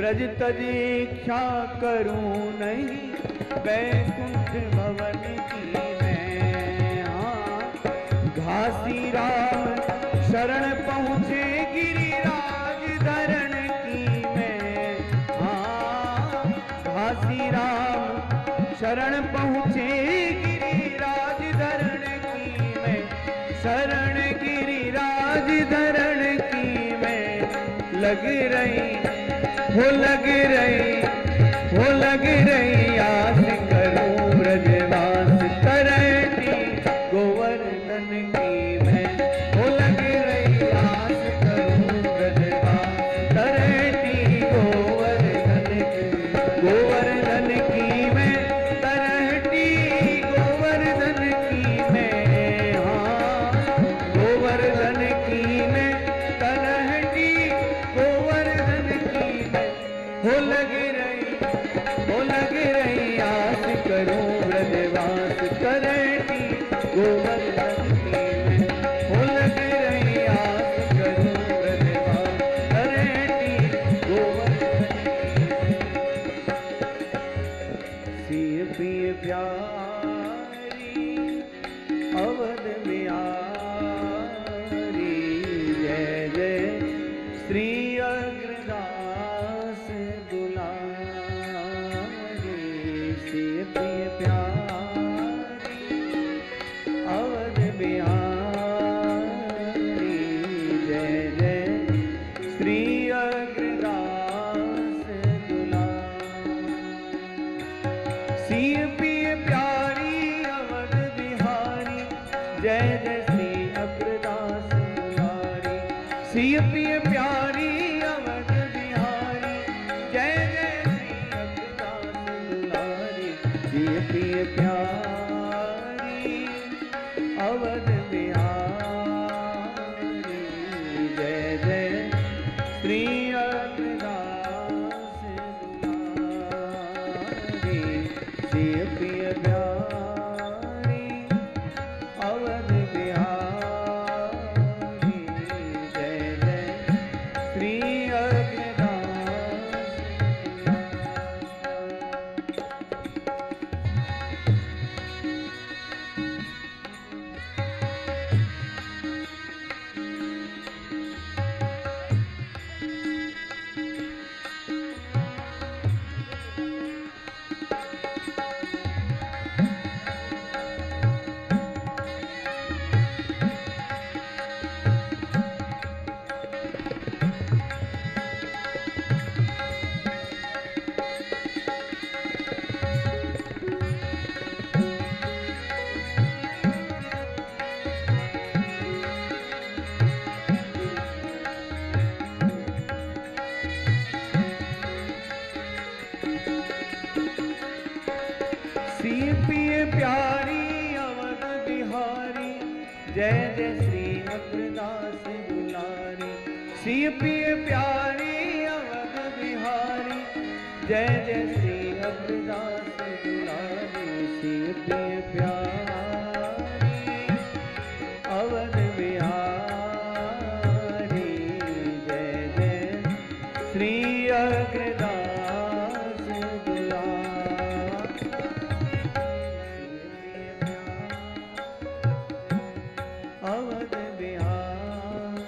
ब्रज तज इच्छा करूं नहीं, बैकुंठ भवन की मैं। हाँ घासी राम शरण पहुँचे गिरिराज धरण की मैं। हाँ घासी राम शरण पहुँचे गिरिराज धरण की मैं। शरण गिरिराज धरण की मैं लग रही हो, लग रही हो, लग रही आस करूं ब्रजवास तरटी गोवर्धन की मैं। हो लग रही आस करूं ब्रजवास तरटी गोवर्धन की, गोवर्धन की मैं तरटी गोवर्धन की मैं। हाँ गोवर्धन की मैं तरटी गोवर्धन की मैं। हो लग रही आस करूं ब्रजवास तरटी गोवर्धन की मैं। हो लग रही आस करूं ब्रजवास तरटी गोवर्धन की। सिय पिय प्यारी अवध बिहारी, जय जय श्री अग्रदास दुलारी। सिय प्रिय प्यारी अवध बिहारी, जय जय श्री अग्रदास दुलारी। सिय प्रिय प्यारी अवध बिहारी, जय जय श्री अग्रदास दुलारी। सिय प्रिय प्यारी अवध बिहारी, जय जय श्री अग्रदास दुलारी। सिय प्रिय प्यारी अवध बिहारी, जय जय श्री अग्रदास दुलारी। सिय प्रिय प्यारी अवध बिहारी, जय जय श्री अग्रदास सिय पिय प्यारी अवध बिहारी, जय जय श्री अग्रदास दुलारी। सिय पिय प्यारी अवध बिहारी, जय जय श्री अग्रदास दुलारी। सिय पिय प्यारी अवध बिहारी, जय जय श्री अग्रदास दुलारी। अवध बिहारी,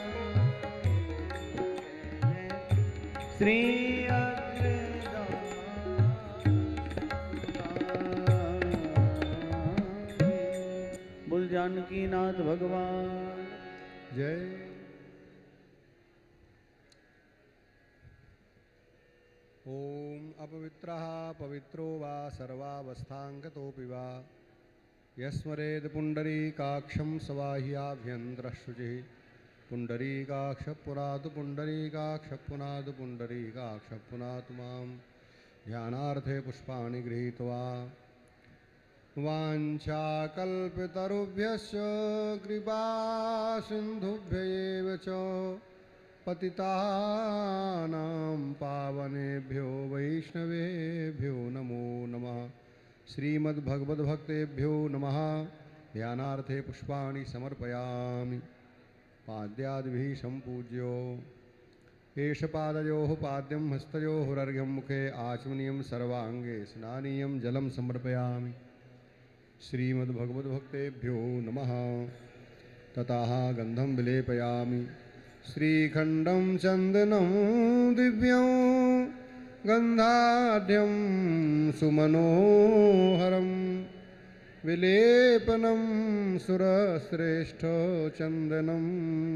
श्री अग्रदास बोल जानकी नाथ भगवान जय। ओम अपवित्रः पवित्रो वा सर्वावस्थांगतोऽपि वा यस्मरेद पुंडरीकाक्षं सवाह्याभ्यन्तरशुचिः। पुंडरीकाक्ष पुनातु पुंडरीकाक्ष पुनातु पुंडरीकाक्ष पुनातु मां ध्यानार्थे पुष्पाणि गृहीत्वा। वाञ्छाकल्पतरुभ्यश्च कृपा सिन्धुभ्यैव च पतितानां पावनेभ्यो वैष्णवेभ्यो नमो नमः। श्रीमद्भगवद्भक्तेभ्यो नमः। ध्यानार्थे पुष्पाणि समर्पयामि। पाद्यादिभिः सम्पूज्यो एष पादयोः पाद्यं हस्तयोरर्घ्यं मुखे आचमनीयं सर्वाङ्गे स्नानीयं जलं समर्पयामि। श्रीमद्भगवद्भक्तेभ्यो नमः। ततः गन्धं विलेपयामि। श्रीखण्डं चन्दनं दिव्यं गन्धाढ्यं सुमनोहरं विलेपनं सुरश्रेष्ठचन्दनं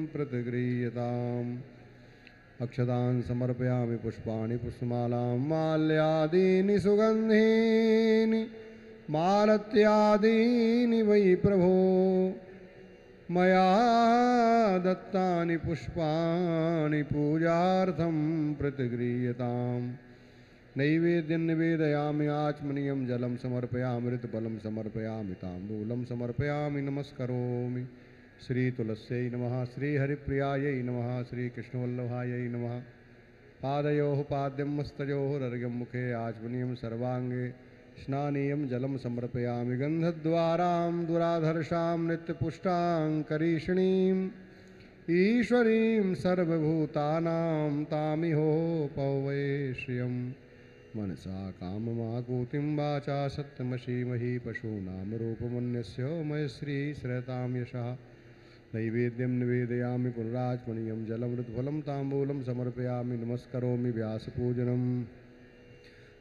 प्रतिगृह्यताम्। अक्षतान् समर्पयामि पुष्पाणि पुष्पमालां माल्यादीनि सुगन्धीनि मालत्यादीनि वै प्रभो मया दत्तानि पुष्पाणि पूजार्थं प्रतिगृह्यताम्। नैवेद्यं निवेदयामि आचमनीयं जलं समर्पयामि ऋतुफलं समर्पयामि ताम्बूलं समर्पयामि नमस्करोमि। श्रीतुलस्यै नमः। श्रीहरिप्रियायै नमः। श्रीकृष्णवल्लभायै नमः। पादयोः पाद्यं हस्तयोरर्घ्यं मुखे आचमनीयं सर्वाङ्गे स्नानीयं जलं समर्पयामि। गन्धद्वारां दुराधर्षां नित्यपुष्टां करीषिणीम् ईश्वरीं सर्वभूतानां तामिहोपवये श्रियं मनसा काममाकूतिं वाचा सत्यमशीमहि पशूनां रूपमन्यस्य मयश्री श्रयतां यशः। नैवेद्यं निवेदयामि पुनराचमनीयं जलं ऋतुफलं ताम्बूलं समर्पयामि नमस्करोमि। व्यासपूजनम्।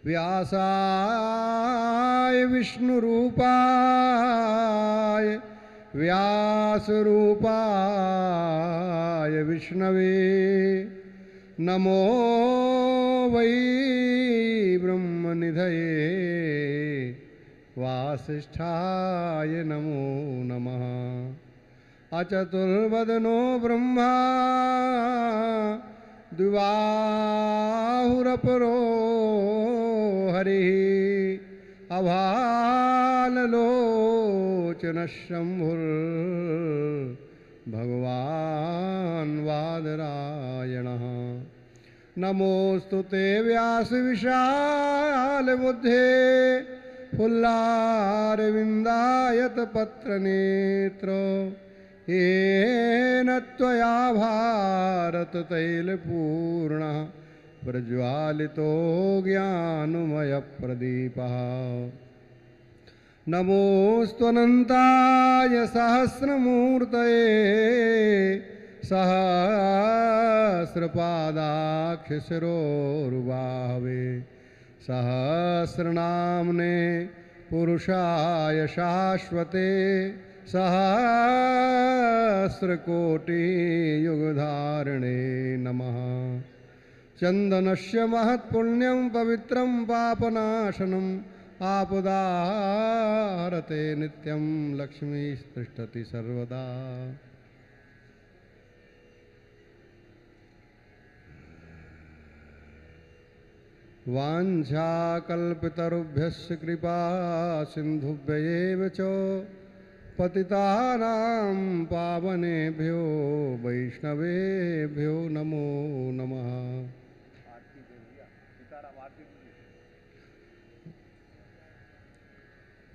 व्यासाय विष्णुरूपाय व्यासरूपाय विष्णवे नमो वै ब्रह्मनिधये वासिष्ठाय नमो नमः। अचतुर्वदनो ब्रह्मा द्विबाहुरपरो हरिः अभाललोचनः शम्भुर्भगवान् वादरायणः। नमोऽस्तु ते व्यासविशालबुद्धे फुल्लारविन्दायतपत्रनेत्र येन त्वया भारततैलपूर्णः प्रज्वालितो ज्ञानमयप्रदीपः। नमोऽस्त्वनन्ताय सहस्रमूर्तये सहस्रपादाक्षशिरोरुबाहवे सहस्रनाम्ने पुरुषाय शाश्वते सहस्रकोटियुगधारिणे नमः। चन्दनस्य महत्पुण्यं पवित्रं पापनाशनम् आपदाहरते नित्यं लक्ष्मीस्तिष्ठति सर्वदा। वाञ्छाकल्पतरुभ्यश्च कृपा सिन्धुभ्यैव च पतितानां पावनेभ्यो वैष्णवेभ्यो नमो नमः।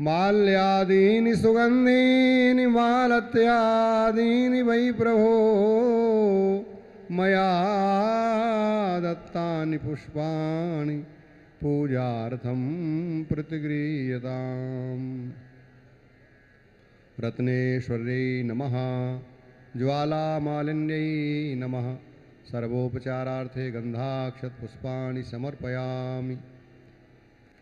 माल्यादीनि सुगन्धीनि मालत्यादीनि वै प्रभो मया दत्तानि पुष्पाणि पूजार्थं प्रतिगृह्यताम्। रत्नेश्वर्यै नमः। ज्वालामालिन्यै नमः। सर्वोपचारार्थे गन्धाक्षतपुष्पाणि समर्पयामि।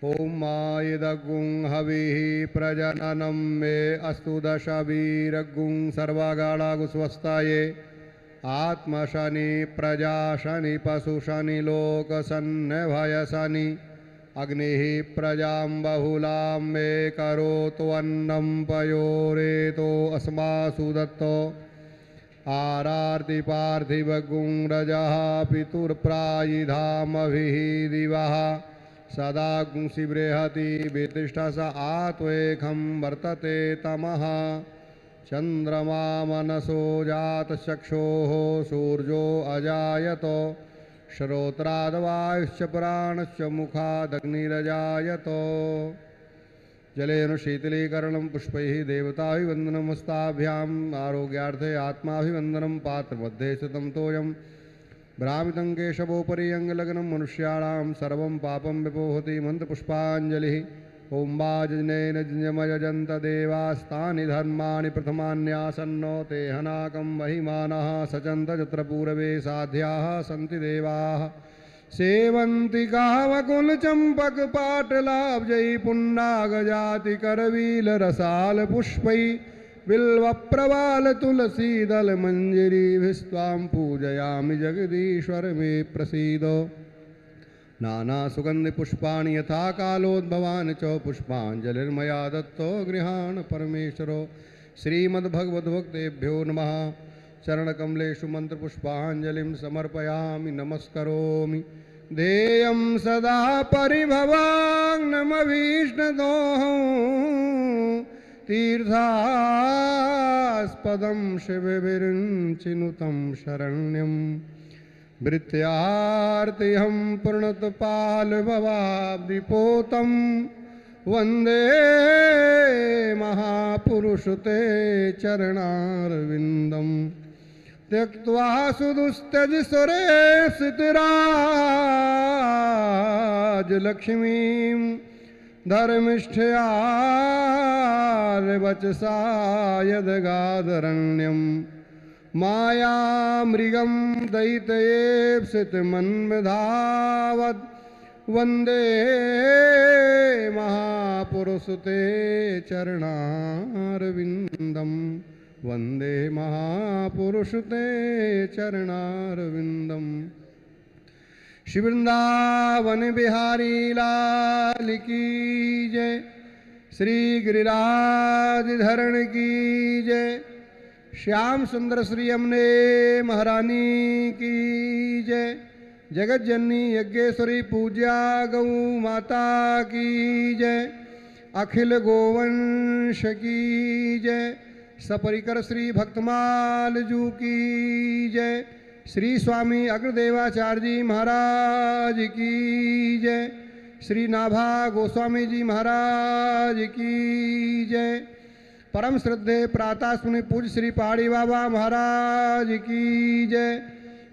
ॐ मायदगुं हविः प्रजननं मे अस्तु दशवीरगुं सर्वगाढागुस्वस्थाये आत्मशनि प्रजाशनि पशुशनि लोकसन्नभयशनि अग्निः प्रजां बहुलां मे करोतु अन्नं पयोरेतो अस्मासु दत्तो आरार्ति पार्थिवगुं रजः पितुर्प्रायिधामभिः दिवः सदा गुंसि बृहति वितिष्ठस आत्वेकं वर्तते तमः। चन्द्रमा मनसो जातचक्षोः सूर्यो अजायत श्रोत्राद्वायुश्च प्राणश्च मुखादग्निरजायत। जलेन शीतलीकरणं पुष्पैः देवताभिवन्दनं हस्ताभ्याम् आरोग्यार्थे आत्माभिवन्दनं पात्रमध्ये स्थितं तोयं भ्रामितं केशवोपरि अङ्गलग्नं मनुष्याणां सर्वं पापं विपोहति मन्त्रपुष्पाञ्जलिः। ॐ वाजनेन जमयजन्त देवास्तानि धर्माणि प्रथमान्यासन्नो ते हनाकं महिमानः सचन्त यत्र पूर्वे साध्याः सन्ति देवाः सेवन्ति कावकुलचम्पकपाटलाब्जै पुण्डागजातिकरवीलरसालपुष्पै बिल्वप्रवालतुलसीदलमञ्जरीभिस्त्वां पूजयामि जगदीश्वर मे प्रसीद। नानासुगन्धिपुष्पाणि यथा कालोद्भवानि च पुष्पाञ्जलिर्मया दत्तो गृहाण परमेश्वरो। श्रीमद्भगवद्भक्तेभ्यो नमः। चरणकमलेषु मन्त्रपुष्पाञ्जलिं समर्पयामि नमस्करोमि। ध्येयं सदा परिभवाङ्नमभीष्णदोहं तीर्थास्पदं शिवविरिञ्चिनुतं शरण्यम् भृत्यार्तिहं पूर्णतपालभवाब्धिपोतं वन्दे महापुरुषते चरणारविन्दं त्यक्त्वा सुदुस्त्यज सुरेशतिराजलक्ष्मीं धर्मिष्ठया वचसा यदगादरण्यं मायामृगं दैत्येप्सितमन्मधावत् वन्दे महापुरुषते चरणारविन्दं वन्दे महापुरुषते चरणारविन्दं। श्री वृंदावन बिहारी लाल की जय। श्री गिरिराज धरण की जय। श्याम सुंदर श्री यमुने महारानी की जय। जगत जननी यज्ञेश्वरी पूज्या गौ माता की जय। अखिल गोवंश की जय। सपरिकर श्री भक्तमाल जू की जय। श्री स्वामी अग्रदेवाचार्य जी महाराज की जय। श्री नाभा गोस्वामी जी महाराज की जय। परम श्रद्धे प्रातःस्मृति पूज्य श्री पहाड़ी बाबा महाराज की जय।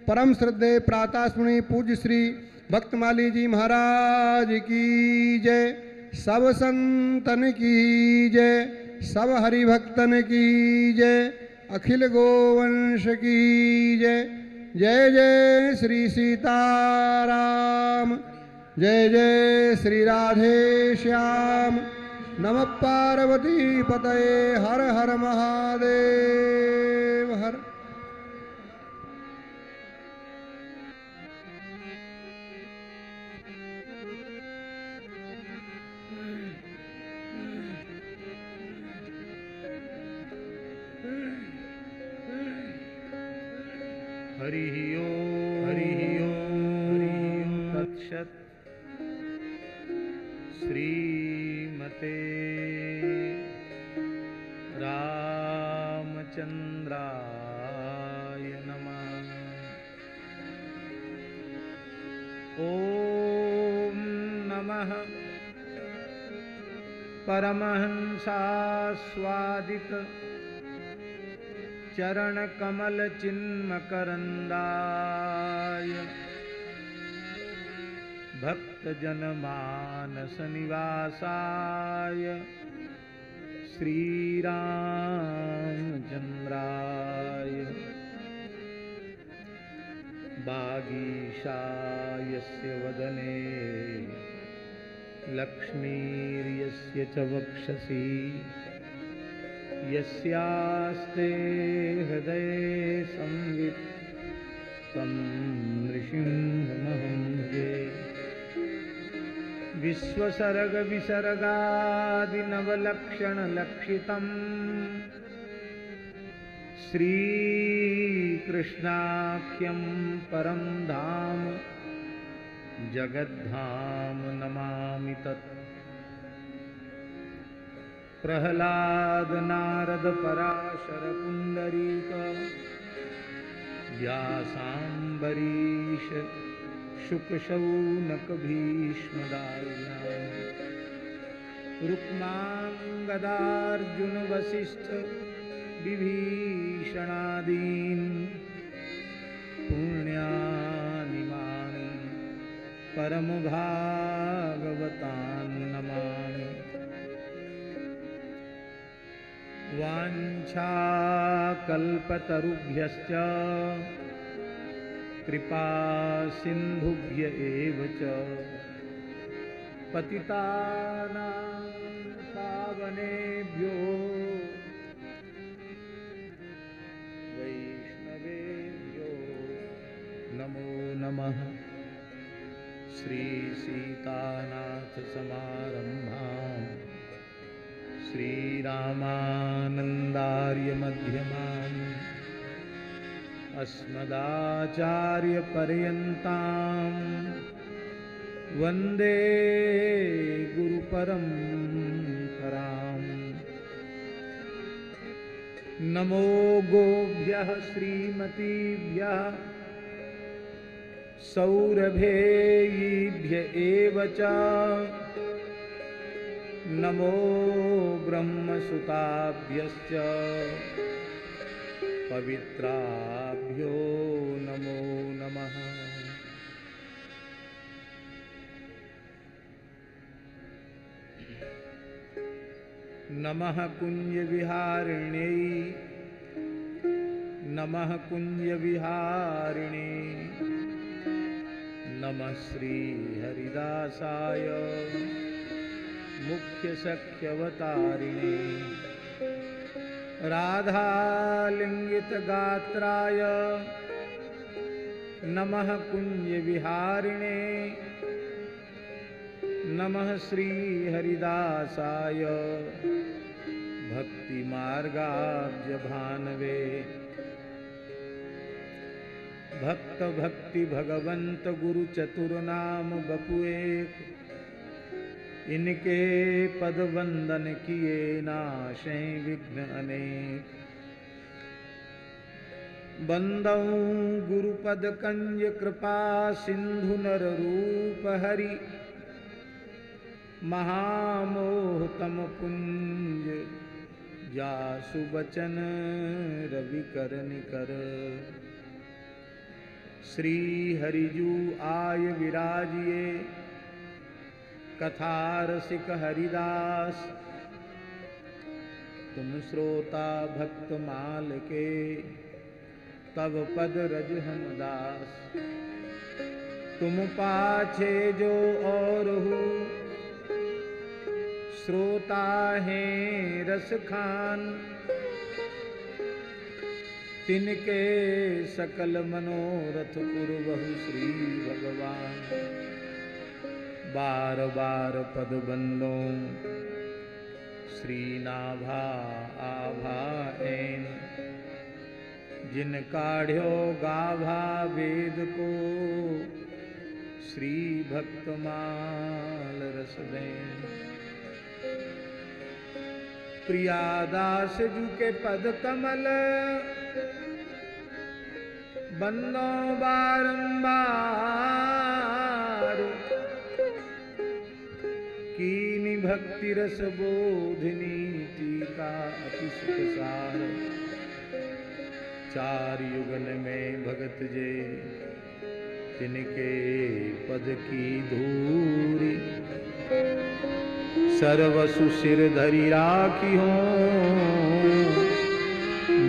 परम श्रद्धे प्रातःस्मृति पूज्य श्री भक्तमाली जी महाराज की जय। सब संतन की जय। सब हरिभक्तन की जय। अखिल गोवंश की जय। जय जय श्री सीताराम। जय जय श्री राधे श्याम। नमः पार्वती पतये। हर हर महादेव हर। हरि ओम तत्सत्। श्रीमते रामचंद्राय नमः। ओम नमः परमहंसास्वादित चरण कमल चिन्मकरंदाय भक्त जनमानस निवासाय श्रीरामचंद्राय वागीशायस्य वदने लक्ष्मीर्यस्य च वक्षसि यस्यास्ते हृदये संवित् तं नृसिंहमहं भजे। विश्वसर्ग विसर्गादिनवलक्षणलक्षितं श्रीकृष्णाख्यं परं धाम जगद्धाम नमामि तत्। प्रह्लाद नारद पराशर पुंडरीक व्यासाम्बरीश शुक शौनक भीष्म दार्यान् रुक्मांगदार्जुन वसिष्ठ विभीषणादीन् पुण्यान् परम भागवतान् नमामि। वाञ्छाकल्पतरुभ्यश्च कृपा सिन्धुभ्य एव च पतितानां पावनेभ्यो वैष्णवेभ्यो नमो नमः। श्री सीतानाथ समारम्भां श्रीरामानन्दार्य मध्यमाम् अस्मदाचार्यपर्यन्तां वन्दे गुरुपरम्पराम्। नमो गोभ्यः श्रीमतीभ्यः सौरभेयीभ्य एव च नमो ब्रह्मसुताभ्यश्च पवित्राभ्यो नमो नमः। नमः कुञ्जविहारिण्यै नमः कुञ्जविहारिणे नमः श्रीहरिदासाय मुख्यसख्यवतारिणे राधालिङ्गितगात्राय नमः कुञ्जविहारिणे नमः श्रीहरिदासाय भक्तिमार्गाब्जभानवे। भक्त भक्ति भगवंत गुरु चतुर्नाम बपुएक इनके पद वंदन किए नाशे विघ्न अनेक। बंदौ गुरुपद कंज कृपा सिंधु नर रूप हरि महामोहतम पुंज जासु बचन रवि कर निकर। श्री हरिजू आय विराजिए कथा रसिक हरिदास तुम श्रोता भक्त माल के तब पद रज हम दास। तुम पाछे जो और हो श्रोता हैं रस खान तिनके सकल मनोरथ पुरवहु श्री भगवान। बार बार पद बंदों श्री नाभा आभा ऐन जिन काढ़्यो गाभा वेद को श्री भक्तमाल रस दें। प्रियादास जू के पद कमल बंदो बारंबार कीनी भक्ति रस बोधनी टीका अति सुख सार। चार युगल में भगत जे तिनके पद की धूरी सर्वसु सिर धरी राखी हो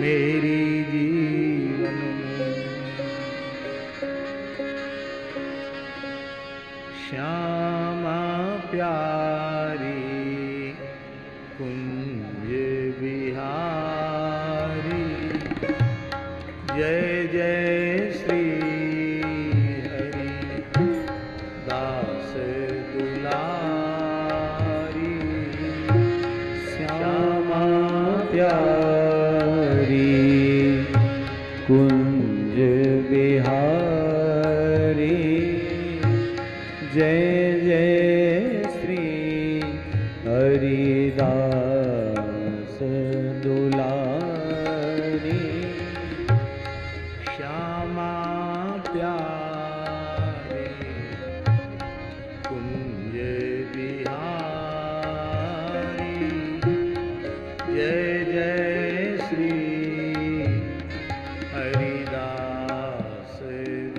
मेरी जीवन में। श्यामा प्यारी कुंज बिहारी जय जय श्री हरि दास दुलारी। श्यामा प्यारी कुंज बिहारी जय जय श्री हरिदास दुलारी। श्यामा प्यारे कुंज बिहारी जय जय श्री हरिदास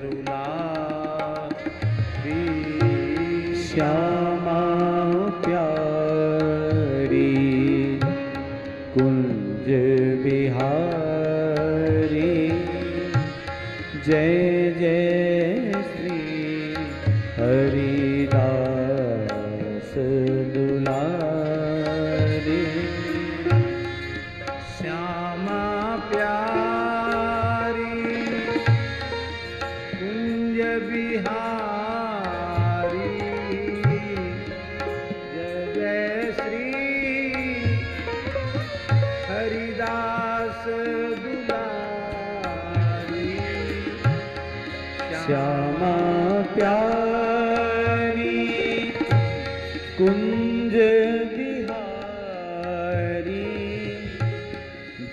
दुलारी। श्यामा प्यारी कुंज बिहारी जय जय श्री हरिदास दुलारी श्यामा प्यारी कुंज बिहारी जय जय श्री हरिदास दुलारी श्यामा प्यारी कुंज बिहारी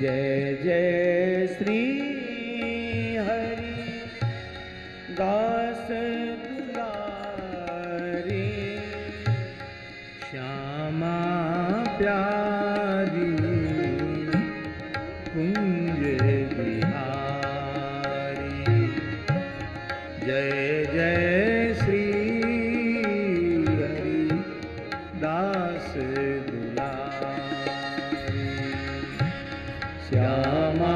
जय जय श्री हरि दास दुलारी श्यामा प्यारी कुंज बिहारी जय जय श्री हरि दास दुलारी श्यामा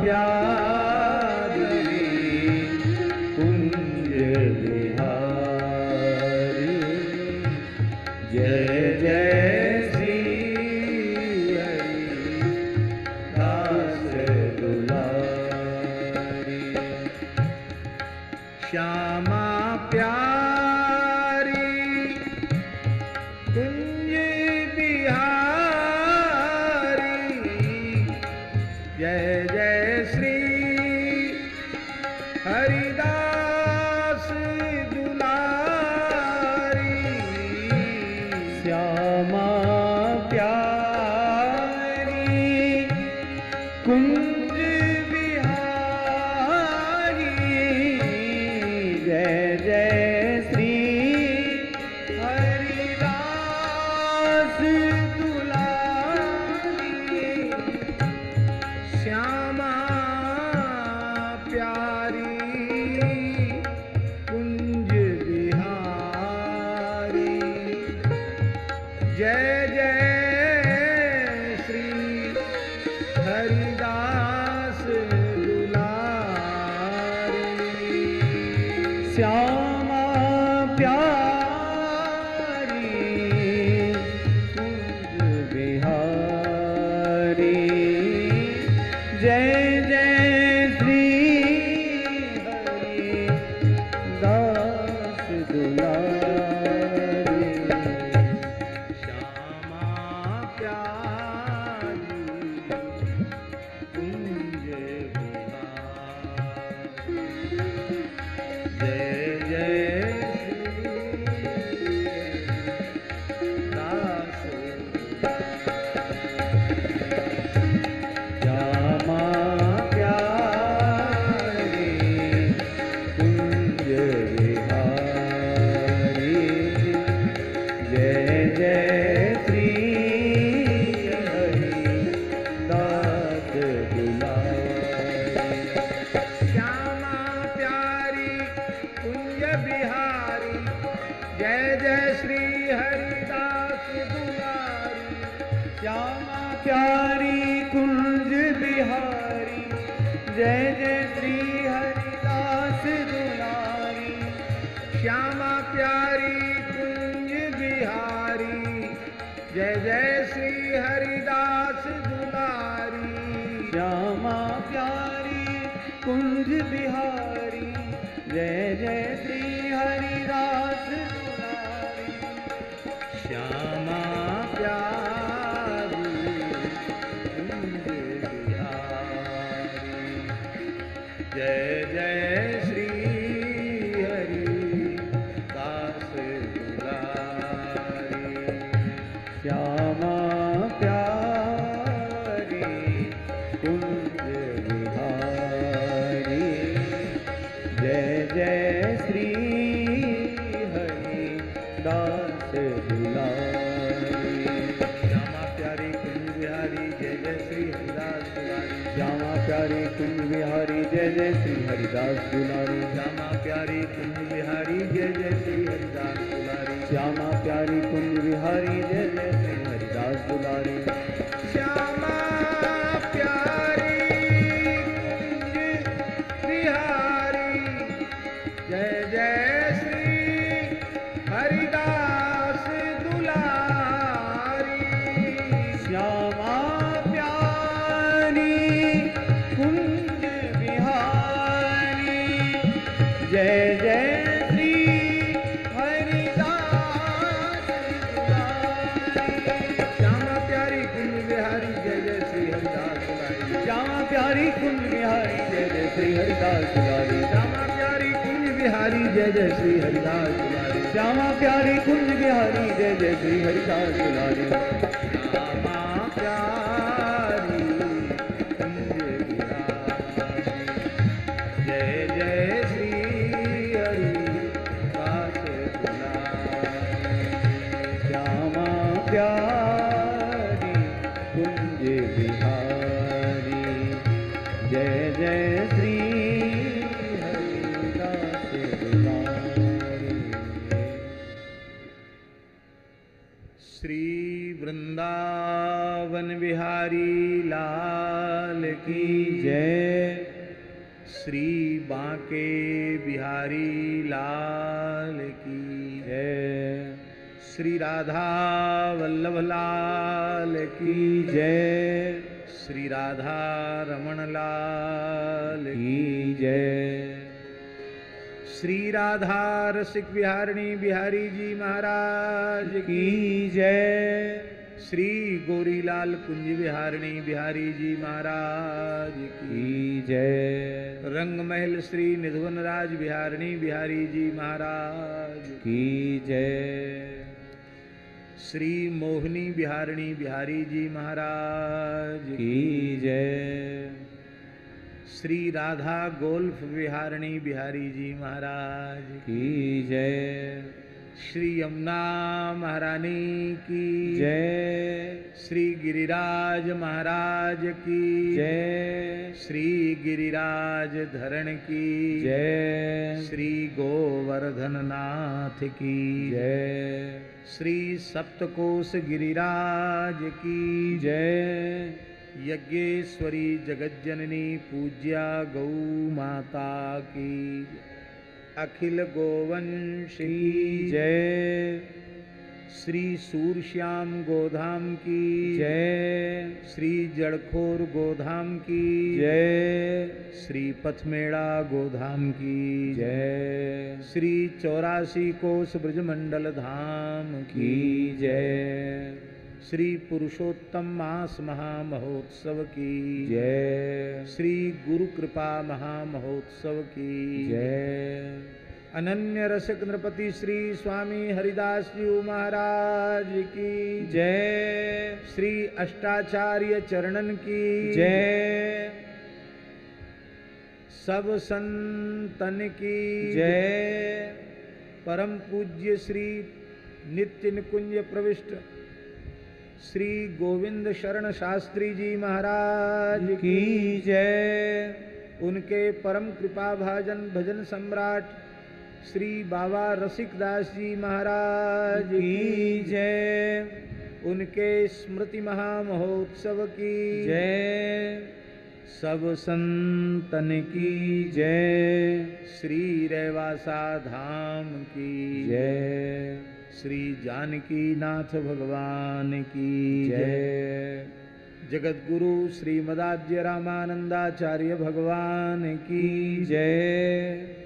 प्यारी कुंज बिहारी जय जय श्री हरि दास दुलारी श्यामा प्यारी कुंज बिहारी जय जय श्री हरिदास दुलारी श्यामा प्यारी कुंज बिहारी जय जय श्री हरिदास दुलारी श्यामा प्यारी कुंज बिहारी जय जय श्री हरिदास दुलारी श्यामा प्यारी कुंज बिहारी जय जय श्री हरि दास दुलारी श्यामा प्यारी कुंज बिहारी जय जय श्री दास श्यामा प्यारी कुंज बिहारी जय जय श्री हरि दास दुलारी श्यामा प्यारी कुंज बिहारी जय जय श्री हरिदास दुलारी श्यामा प्यारी कुंज बिहारी जय जय श्री हरिदास दुलारी श्यामा प्यारी कुंज बिहारी जय जय श्री हरिदास दुलारी श्यामा प्यारी कुंज बिहारी जय जय श्री हरिदास दुलारी श्यामा प्यारी कुंज बिहारी जय जय श्री हरि दास दुलारी श्यामा प्यारी कुंज बिहारी जय जय श्री हरि दास दुलारी श्यामा प्यारी कुंज बिहारी जय जय श्री हरिदास दुलारी श्यामा प्यारी कुंज बिहारी जय जय श्री हरिदास दुलारी श्यामा प्यारी कुंज बिहारी जय जय श्री हरिदास दुलारी श्यामा प्यारी कुंज बिहारी जय जय श्री हरिदास दुलारी श्यामा प्यारी कुंज बिहारी जय जय श्री हरिदास दुलारी श्यामा प्यारी कुंज बिहारी जय जय श्री हरिदास दुलारी श्यामा प्यारी कुंज बिहारी जय जय श्री हरिदास दुलारी श्यामा प्यारी कुंज बिहारी जय जय श्री हरिदास दुलारी श्यामा प्यारी कुंज बिहारी जय जय श्री हरिदास दुलारी श्यामा प्यारी कुंज बिहारी जय जय श्री हरिदास दुलारी श्यामा प्यारी कुंज बिहारी जय जय श्री हरिदास दुलारी श्यामा प्यारी कुंज बिहारी जय जय श्री हरिदास दुलारी श्री वृंदावन बिहारी लाल की जय श्री बांके बिहारी लाल की जय श्री राधा वल्लभ लाल की जय श्री राधा रमण लाल की जय श्री राधा रसिक बिहारिणी बिहारी जी महाराज की की जय श्री गोरीलाल कुंज बिहारिणी बिहारी जी महाराज की की जय रंग महल श्री निधवन राज बिहारिणी बिहारी जी महाराज की जय श्री मोहिनी बिहारिणी बिहारी जी महाराज की जय श्री राधा गोल्फ बिहारिणी बिहारी जी महाराज की जय श्री यमुना महारानी की जय श्री गिरिराज महाराज की जय श्री गिरिराज धरण की जय श्री गोवर्धन नाथ की जय श्री सप्तकोश गिरिराज की जय यज्ञेश्वरी जगज्जननी पूज्या गौ माता की अखिल गोवंशी की जय श्री सूरश्याम गोधाम की जय श्री जड़खोर गोधाम की जय श्री पथमेड़ा गोधाम की जय श्री 84 कोस ब्रजमंडल धाम की जय श्री पुरुषोत्तम मास महामहोत्सव की जय श्री गुरु कृपा महामहोत्सव की जय अनन्य रसिक नृपति श्री स्वामी हरिदास जी महाराज की जय श्री अष्टाचार्य चरणन की जय सब संतन की जय परम पूज्य श्री नित्य निकुंज प्रविष्ट श्री गोविंद शरण शास्त्री जी महाराज की जय उनके परम कृपा भाजन भजन सम्राट श्री बाबा रसिकदास जी महाराज की जय उनके स्मृति महामहोत्सव की जय सब संतन की जय श्री रेवासा धाम की जय श्री जानकी नाथ भगवान की जय जगत गुरु श्रीमदाद्य रामानंदाचार्य भगवान की जय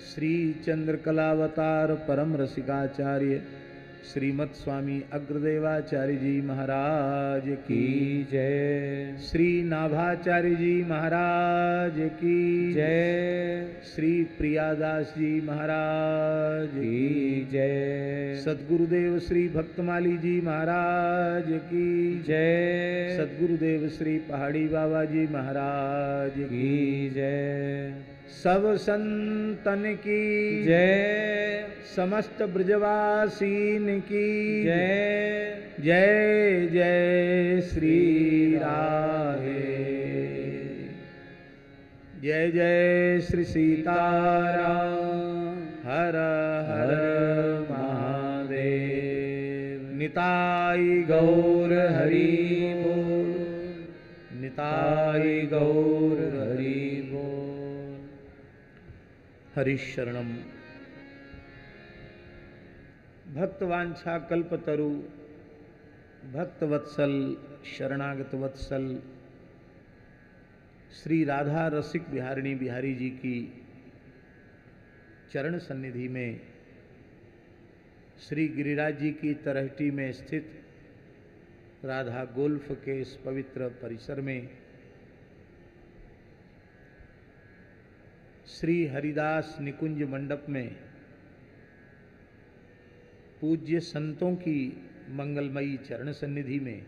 श्री चंद्रकलावतार परम रसिकाचार्य श्रीमत् स्वामी अग्रदेवाचार्य जी महाराज की जय श्री नाभाचार्य जी महाराज की जय श्री प्रियादास जी महाराज की जय सद्गुरुदेव श्री भक्तमाली जी महाराज की जय सद्गुरुदेव श्री पहाड़ी बाबा जी महाराज की जय सब संतन की जय समस्त ब्रजवासीन की जय जय जय श्री राधे जय जय श्री सीताराम हर हर महादेव निताय गौर हरि बोल, निताय गौर हरि बोल। हरिशरणम। भक्तवांछा कल्पतरु भक्तवत्सल शरणागत वत्सल श्री राधा रसिक बिहारिणी बिहारी जी की चरण सन्निधि में श्री गिरिराज जी की तरहटी में स्थित राधा गोल्फ के इस पवित्र परिसर में श्री हरिदास निकुंज मंडप में पूज्य संतों की मंगलमयी चरण सन्निधि में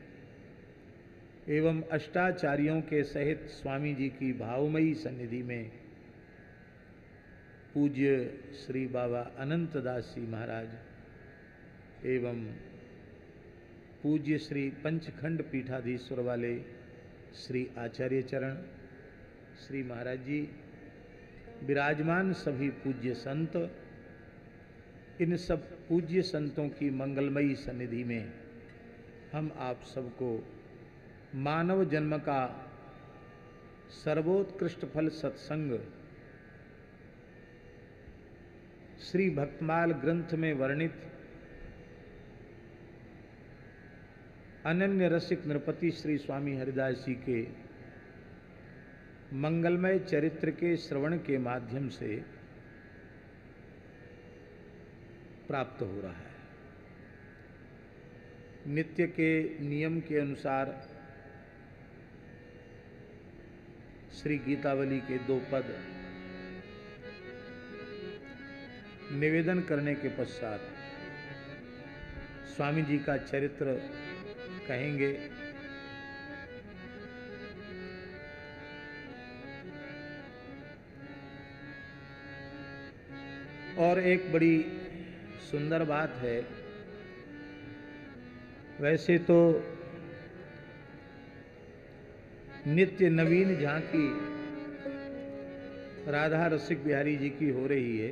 एवं अष्टाचार्यों के सहित स्वामी जी की भावमयी सन्निधि में पूज्य श्री बाबा अनंत दास जी महाराज एवं पूज्य श्री पंचखंड पीठाधीश्वर वाले श्री आचार्य चरण श्री महाराज जी विराजमान सभी पूज्य संत, इन सब पूज्य संतों की मंगलमयी सन्निधि में हम आप सबको मानव जन्म का सर्वोत्कृष्ट फल सत्संग श्री भक्तमाल ग्रंथ में वर्णित अनन्य रसिक नृपति श्री स्वामी हरिदास जी के मंगलमय चरित्र के श्रवण के माध्यम से प्राप्त हो रहा है। नित्य के नियम के अनुसार श्री गीतावली के 2 पद निवेदन करने के पश्चात स्वामी जी का चरित्र कहेंगे। और एक बड़ी सुंदर बात है, वैसे तो नित्य नवीन झांकी राधा रसिक बिहारी जी की हो रही है।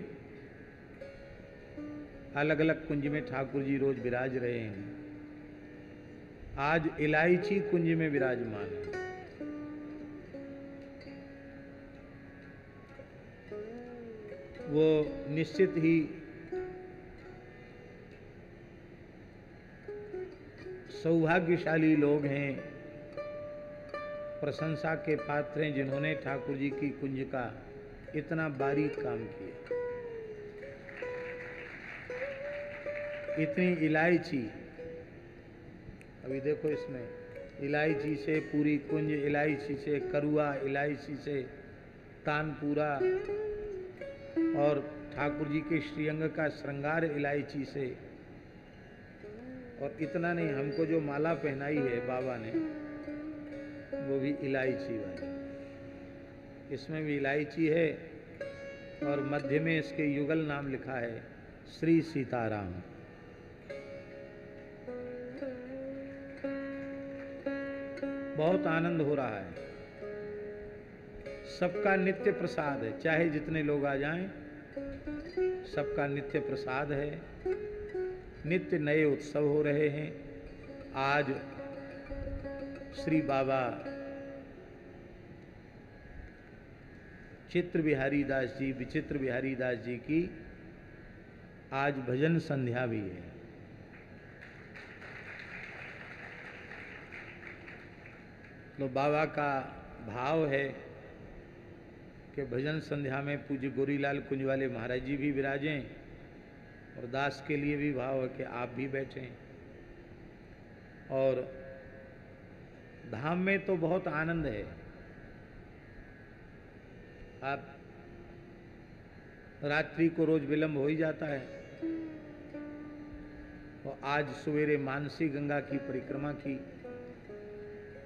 अलग अलग कुंज में ठाकुर जी रोज विराज रहे हैं। आज इलायची कुंज में विराजमान है। वो निश्चित ही सौभाग्यशाली लोग हैं, प्रशंसा के पात्र हैं, जिन्होंने ठाकुर जी की कुंज का इतना बारीक काम किया। इतनी इलायची, अभी देखो इसमें इलायची से पूरी कुंज, इलायची से करुआ, इलायची से तानपूरा, और ठाकुर जी के श्रीअंग का श्रृंगार इलायची से। और इतना नहीं, हमको जो माला पहनाई है बाबा ने वो भी इलायची वाली, इसमें भी इलायची है और मध्य में इसके युगल नाम लिखा है श्री सीताराम। बहुत आनंद हो रहा है। सबका नित्य प्रसाद है, चाहे जितने लोग आ जाएं, सबका नित्य प्रसाद है। नित्य नए उत्सव हो रहे हैं। आज श्री बाबा चित्र बिहारी दास जी, विचित्र बिहारी दास जी की आज भजन संध्या भी है। तो बाबा का भाव है कि भजन संध्या में पूज्य गोरीलाल कुंज वाले महाराज जी भी विराजें, और दास के लिए भी भाव है कि आप भी बैठें। और धाम में तो बहुत आनंद है। आप रात्रि को रोज विलंब हो ही जाता है, और आज सवेरे मानसी गंगा की परिक्रमा की,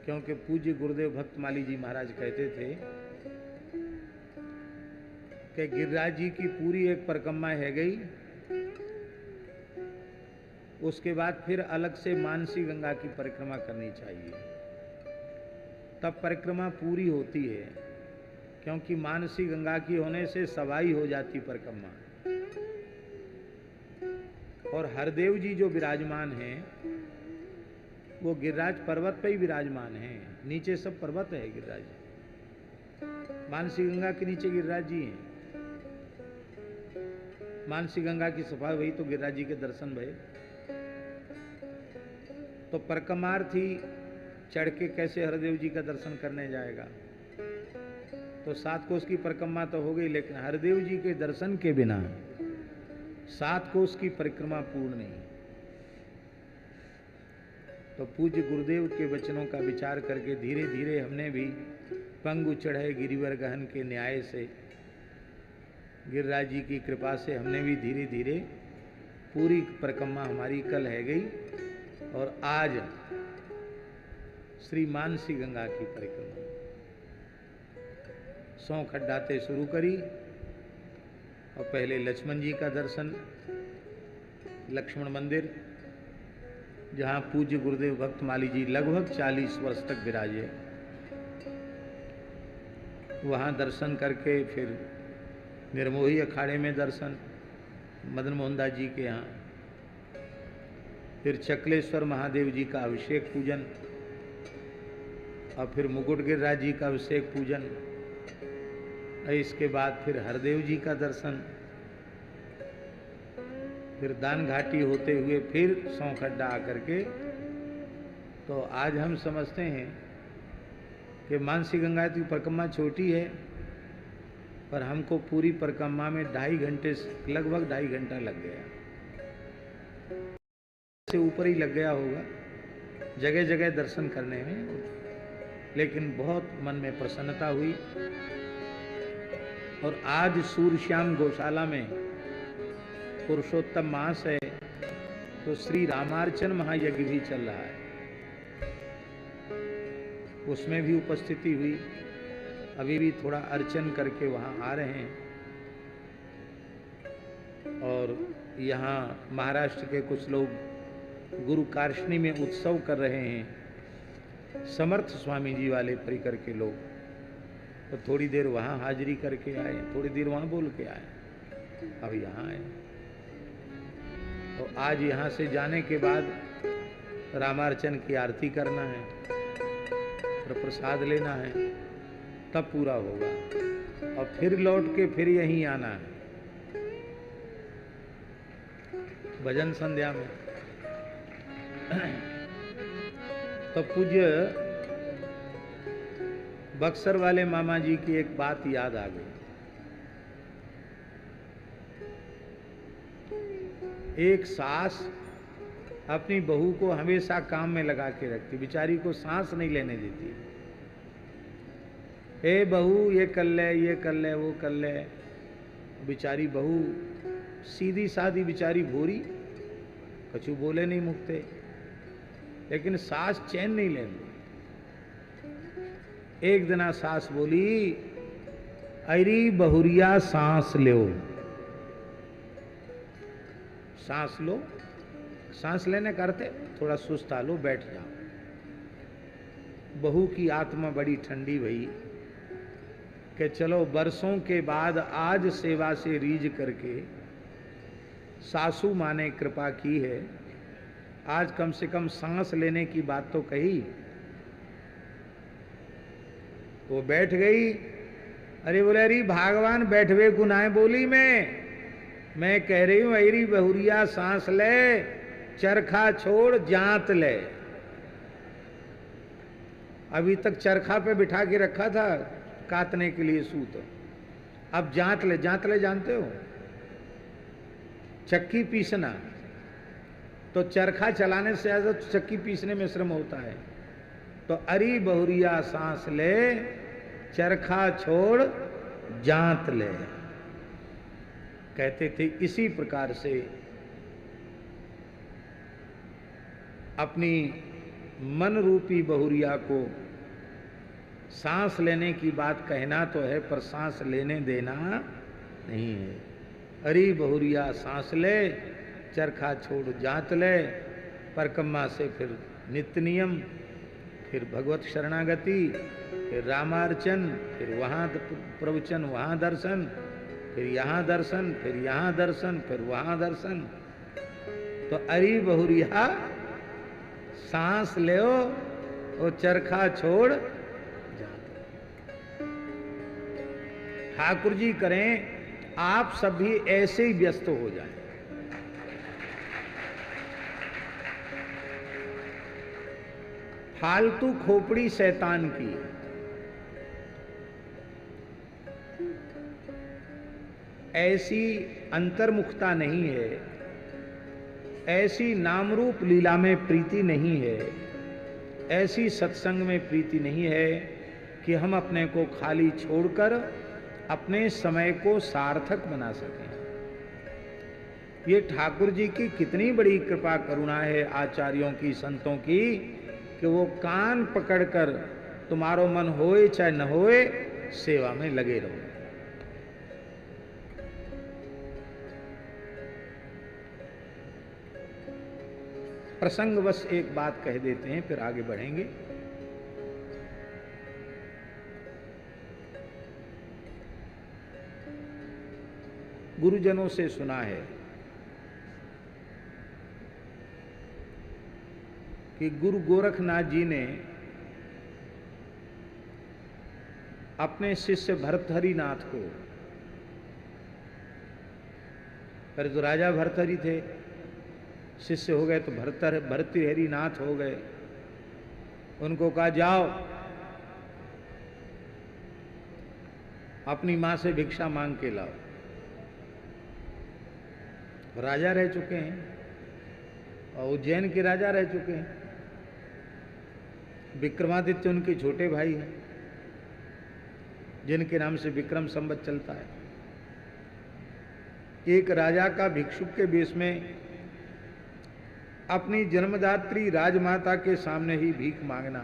क्योंकि पूज्य गुरुदेव भक्तमाली जी महाराज कहते थे कि गिरिराज जी की पूरी एक परिक्रमा है गई, उसके बाद फिर अलग से मानसी गंगा की परिक्रमा करनी चाहिए, तब परिक्रमा पूरी होती है। क्योंकि मानसी गंगा की होने से सवाई हो जाती परिक्रमा। और हरदेव जी जो विराजमान हैं वो गिरिराज पर्वत पे ही विराजमान हैं, नीचे सब पर्वत है गिरिराज। मानसी गंगा के नीचे गिरिराज जी हैं। मानसी गंगा की सफाई हुई तो गिरिराज जी के दर्शन भये। तो परकमार्थी चढ़ के कैसे हरदेव जी का दर्शन करने जाएगा? तो 7 कोस की परिक्रमा तो हो गई, लेकिन हरदेव जी के दर्शन के बिना 7 कोस की परिक्रमा पूर्ण नहीं। तो पूज्य गुरुदेव के वचनों का विचार करके धीरे धीरे हमने भी पंगु चढ़े गिरिवर गहन के न्याय से, गिरिराज जी की कृपा से हमने भी धीरे धीरे पूरी परिक्रमा हमारी कल है गई और आज श्री मानसी गंगा की परिक्रमा सौ खड्डाते शुरू करी। और पहले लक्ष्मण जी का दर्शन, लक्ष्मण मंदिर जहाँ पूज्य गुरुदेव भक्तमाली जी लगभग 40 वर्ष तक विराजे, वहाँ दर्शन करके फिर निर्मोही अखाड़े में दर्शन मदन मोहन दास जी के यहाँ, फिर चकलेश्वर महादेव जी का अभिषेक पूजन और फिर मुकुट गिरिराज जी का अभिषेक पूजन, इसके बाद फिर हरदेव जी का दर्शन, फिर दान घाटी होते हुए फिर सौ खड्डा आकर के। तो आज हम समझते हैं कि मानसी गंगा की परिक्रमा छोटी है, पर हमको पूरी परिक्रमा में 2.5 घंटे, लगभग 2.5 घंटा लग गया, से ऊपर ही लग गया होगा जगह जगह दर्शन करने में, लेकिन बहुत मन में प्रसन्नता हुई। और आज सूर्यश्याम गौशाला में पुरुषोत्तम मास है, तो श्री रामार्चन महायज्ञ भी चल रहा है, उसमें भी उपस्थिति हुई। अभी भी थोड़ा अर्चन करके वहाँ आ रहे हैं। और यहाँ महाराष्ट्र के कुछ लोग गुरु कार्शनी में उत्सव कर रहे हैं, समर्थ स्वामी जी वाले परिकर के लोग, तो थोड़ी देर वहाँ हाजिरी करके आए, थोड़ी देर वहाँ बोल के आए, अब यहाँ आए। तो आज यहाँ से जाने के बाद रामार्चन की आरती करना है और प्रसाद लेना है, तब पूरा होगा। और फिर लौट के फिर यहीं आना है भजन संध्या में। तो पूज्य बक्सर वाले मामा जी की एक बात याद आ गई। एक सास अपनी बहू को हमेशा काम में लगा के रखती, बेचारी को सांस नहीं लेने देती। ए बहू ये कर ले, ये कर ले, वो कर ले। बेचारी बहू सीधी सादी बेचारी भोरी, कछु बोले नहीं मुकते, लेकिन सास चैन नहीं लेती। एक दिना सास बोली, अरे बहुरिया सांस लो, सांस लो। सांस लेने करते थोड़ा सुस्ता लो, बैठ जाओ। बहू की आत्मा बड़ी ठंडी भई कि चलो बरसों के बाद आज सेवा से रीझ करके सासू माँ ने कृपा की है, आज कम से कम सांस लेने की बात तो कही। वो बैठ गई। अरे बोले, अरे भगवान बैठवे गुनाह बोली मैं कह रही हूं अरी बहुरिया सांस ले, चरखा छोड़ जांत ले। अभी तक चरखा पे बिठा के रखा था काटने के लिए सूत, अब जांत ले। जांत ले जानते हो? चक्की पीसना। तो चरखा चलाने से ज्यादा चक्की पीसने में श्रम होता है। तो अरी बहुरिया सांस ले, चरखा छोड़ जांत ले, कहते थे। इसी प्रकार से अपनी मन रूपी बहुरिया को सांस लेने की बात कहना तो है, पर सांस लेने देना नहीं है। अरे बहुरिया सांस ले, चरखा छोड़ जांत ले। परिक्रमा से फिर नित्य नियम, फिर भगवत शरणागति, फिर रामार्चन, फिर वहाँ प्रवचन, वहाँ दर्शन, फिर यहाँ दर्शन, फिर यहाँ दर्शन, फिर वहाँ दर्शन। तो अरी बहुरिया सांस ले वो चरखा छोड़ जा। ठाकुर जी करें आप सभी ऐसे ही व्यस्त हो जाएं। फालतू खोपड़ी शैतान की, ऐसी अंतर्मुखता नहीं है, ऐसी नामरूप लीला में प्रीति नहीं है, ऐसी सत्संग में प्रीति नहीं है कि हम अपने को खाली छोड़कर अपने समय को सार्थक बना सकें। ये ठाकुर जी की कितनी बड़ी कृपा करुणा है, आचार्यों की, संतों की, कि वो कान पकड़कर तुम्हारो मन होए चाहे न होए सेवा में लगे रहो। प्रसंगवश एक बात कह देते हैं, फिर आगे बढ़ेंगे। गुरुजनों से सुना है कि गुरु गोरखनाथ जी ने अपने शिष्य भर्तहरि नाथ को, पर तो राजा भर्तहरि थे, शिष्य हो गए तो भर्तृहरि नाथ हो गए। उनको कहा जाओ अपनी मां से भिक्षा मांग के लाओ। राजा रह चुके हैं और उज्जैन के राजा रह चुके हैं। विक्रमादित्य उनके छोटे भाई हैं, जिनके नाम से विक्रम संवत चलता है। एक राजा का भिक्षुक के वेश में अपनी जन्मदात्री राजमाता के सामने ही भीख मांगना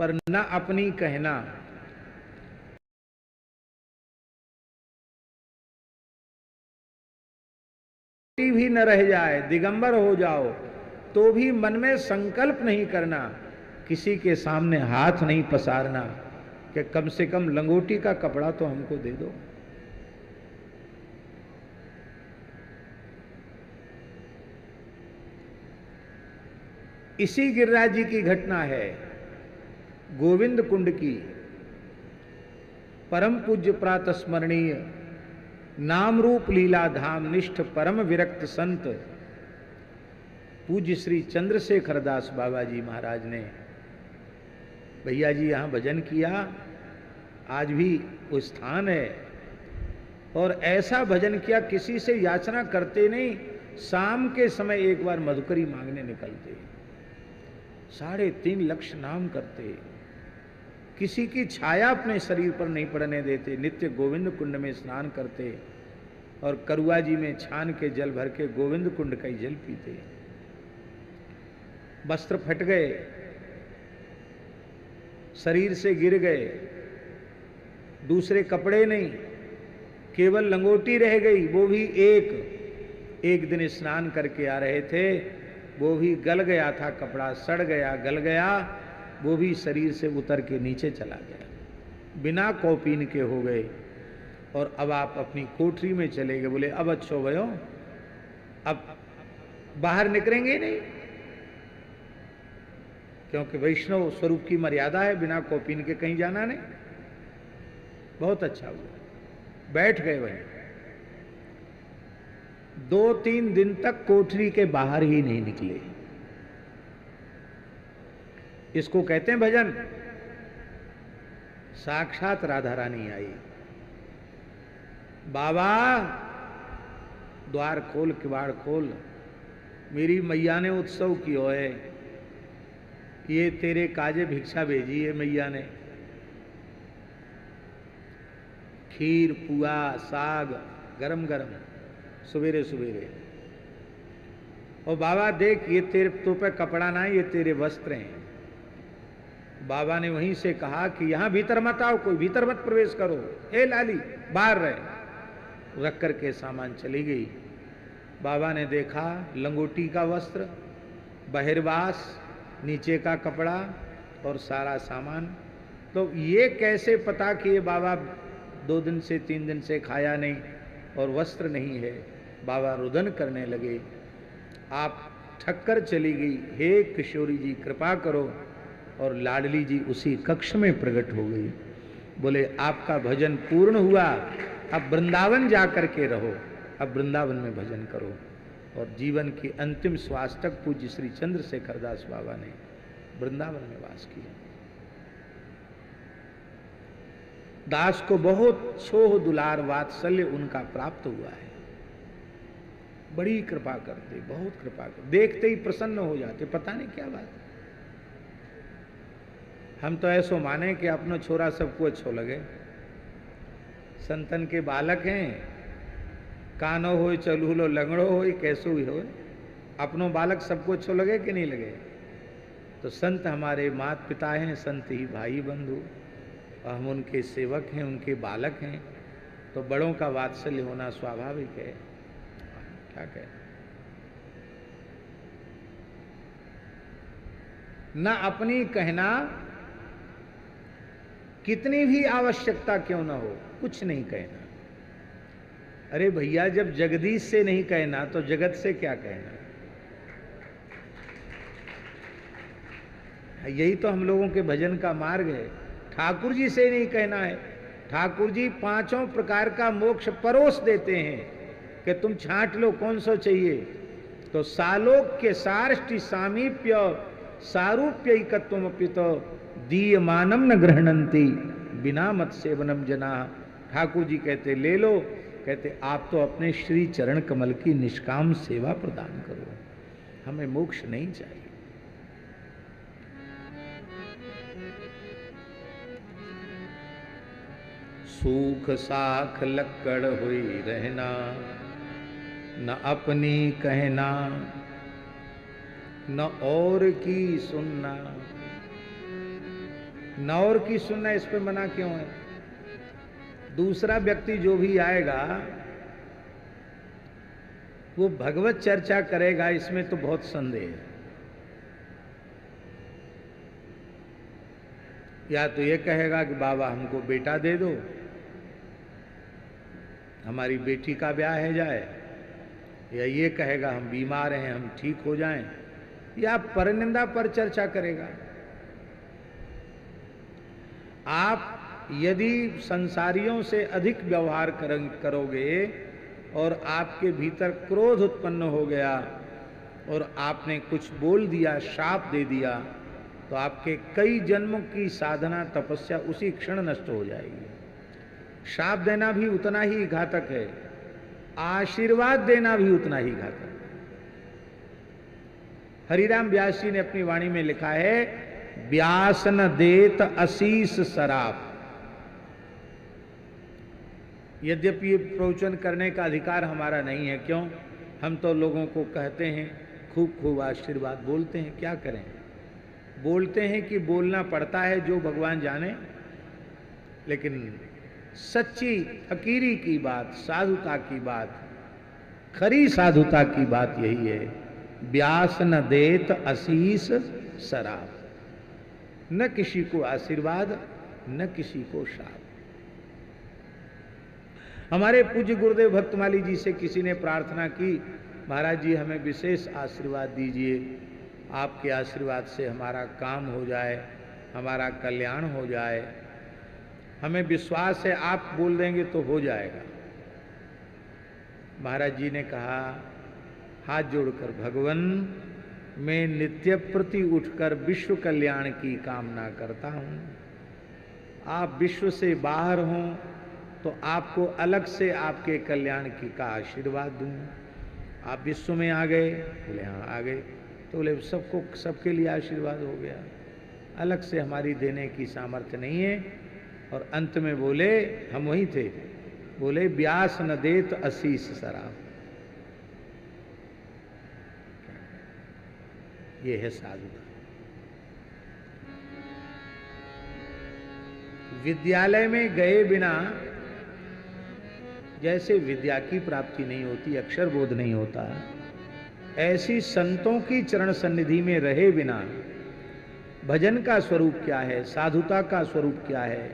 पर न अपनी कहना। भी न रह जाए, दिगंबर हो जाओ, तो भी मन में संकल्प नहीं करना, किसी के सामने हाथ नहीं पसारना कि कम से कम लंगोटी का कपड़ा तो हमको दे दो। इसी गिरिराज जी की घटना है, गोविंद कुंड की। परम पूज्य प्रातः स्मरणीय नाम रूप लीला धाम निष्ठ परम विरक्त संत पूज्य श्री चंद्रशेखर दास बाबा जी महाराज ने, भैया जी यहां भजन किया, आज भी वो स्थान है, और ऐसा भजन किया, किसी से याचना करते नहीं, शाम के समय एक बार मधुकरी मांगने निकलते, 3.5 लाख नाम करते, किसी की छाया अपने शरीर पर नहीं पड़ने देते, नित्य गोविंद कुंड में स्नान करते और करुआ जी में छान के जल भर के गोविंद कुंड का ही जल पीते। वस्त्र फट गए, शरीर से गिर गए, दूसरे कपड़े नहीं, केवल लंगोटी रह गई, वो भी एक दिन स्नान करके आ रहे थे, वो भी गल गया था, कपड़ा सड़ गया, गल गया, वो भी शरीर से उतर के नीचे चला गया, बिना कौपीन के हो गए। और अब आप अपनी कोठरी में चले गए, बोले अब अच्छो भयो, अब बाहर निकलेंगे नहीं, क्योंकि वैष्णव स्वरूप की मर्यादा है, बिना कौपीन के कहीं जाना नहीं। बहुत अच्छा हुआ, बैठ गए वहीं, 2-3 दिन तक कोठरी के बाहर ही नहीं निकले। इसको कहते हैं भजन। साक्षात राधा रानी आई, बाबा द्वार खोल, किवाड़ खोल, मेरी मैया ने उत्सव कियो है, ये तेरे काजे भिक्षा भेजी है मैया ने, खीर पुआ साग गरम गरम सवेरे सवेरे। और बाबा देख, ये तेरे तो पे कपड़ा ना, ये तेरे वस्त्र हैं। बाबा ने वहीं से कहा कि यहां भीतर मत आओ, कोई भीतर मत प्रवेश करो, ए लाली बाहर रहे। रख करके सामान चली गई। बाबा ने देखा लंगोटी का वस्त्र, बहिर्वास, नीचे का कपड़ा और सारा सामान। तो ये कैसे पता कि ये बाबा 2 दिन से 3 दिन से खाया नहीं और वस्त्र नहीं है। बाबा रुदन करने लगे, आप ठक्कर चली गई, हे किशोरी जी कृपा करो। और लाडली जी उसी कक्ष में प्रकट हो गई, बोले आपका भजन पूर्ण हुआ, अब वृंदावन जा करके रहो, अब वृंदावन में भजन करो। और जीवन की अंतिम श्वास तक पूज्य श्री चंद्रशेखर दास बाबा ने वृंदावन में वास किया। दास को बहुत छोह दुलार वात्सल्य उनका प्राप्त हुआ है, बड़ी कृपा करते, बहुत कृपा करते, देखते ही प्रसन्न हो जाते, पता नहीं क्या बात। हम तो ऐसो माने कि अपनो छोरा सबको अच्छो लगे, संतन के बालक हैं, कानो हो चलूलो लंगड़ो हो कैसो ही हो, अपनो बालक सबको अच्छो लगे कि नहीं लगे। तो संत हमारे माता पिता हैं, संत ही भाई बंधु, और हम उनके सेवक हैं, उनके बालक हैं, तो बड़ों का वात्सल्य होना स्वाभाविक है। क्या कहें, न अपनी कहना, कितनी भी आवश्यकता क्यों ना हो, कुछ नहीं कहना। अरे भैया, जब जगदीश से नहीं कहना तो जगत से क्या कहना। यही तो हम लोगों के भजन का मार्ग है। ठाकुर जी से नहीं कहना है, ठाकुर जी 5 प्रकार का मोक्ष परोस देते हैं कि तुम छांट लो कौन सा चाहिए। तो सालोक्य सारष्टि सामीप्य सारूप्य एकत्वमपितो दीयमानम न गृह्णन्ति बिना मत सेवनम जना। ठाकुर जी कहते ले लो, कहते आप तो अपने श्री चरण कमल की निष्काम सेवा प्रदान करो, हमें मोक्ष नहीं चाहिए। सूख साख लक्कड़ हुई रहना, न अपनी कहना, न और की सुनना। नौर की सुनना, इस पे मना क्यों है? दूसरा व्यक्ति जो भी आएगा वो भगवत चर्चा करेगा, इसमें तो बहुत संदेह है। या तो ये कहेगा कि बाबा हमको बेटा दे दो, हमारी बेटी का ब्याह है जाए, या ये कहेगा हम बीमार हैं हम ठीक हो जाएं, या परनिंदा पर चर्चा करेगा। आप यदि संसारियों से अधिक व्यवहार करोगे और आपके भीतर क्रोध उत्पन्न हो गया और आपने कुछ बोल दिया, शाप दे दिया, तो आपके कई जन्मों की साधना तपस्या उसी क्षण नष्ट हो जाएगी। शाप देना भी उतना ही घातक है, आशीर्वाद देना भी उतना ही घातक है। हरिराम व्यास जी ने अपनी वाणी में लिखा है, व्यास न देत असीस सराप। यद्यपि ये प्रवचन करने का अधिकार हमारा नहीं है, क्यों? हम तो लोगों को कहते हैं, खूब खूब आशीर्वाद बोलते हैं, क्या करें? बोलते हैं कि बोलना पड़ता है, जो भगवान जाने। लेकिन सच्ची फकीरी की बात, साधुता की बात, खरी साधुता की बात यही है, व्यास न देत असीस सराप। न किसी को आशीर्वाद, न किसी को शाप। हमारे पूज्य गुरुदेव भक्तमाली जी से किसी ने प्रार्थना की, महाराज जी हमें विशेष आशीर्वाद दीजिए, आपके आशीर्वाद से हमारा काम हो जाए, हमारा कल्याण हो जाए। हमें विश्वास है आप बोल देंगे तो हो जाएगा। महाराज जी ने कहा, हाथ जोड़कर, भगवन मैं नित्य प्रति उठकर विश्व कल्याण की कामना करता हूँ। आप विश्व से बाहर हों तो आपको अलग से आपके कल्याण की का आशीर्वाद दूं। आप विश्व में आ गए, बोले हाँ आ गए, तो बोले सबको, सबके लिए आशीर्वाद हो गया, अलग से हमारी देने की सामर्थ्य नहीं है। और अंत में बोले, हम वही थे, बोले व्यास न देत असीस सराप। ये है साधुता। विद्यालय में गए बिना जैसे विद्या की प्राप्ति नहीं होती, अक्षर बोध नहीं होता, ऐसी संतों की चरण सन्निधि में रहे बिना भजन का स्वरूप क्या है, साधुता का स्वरूप क्या है,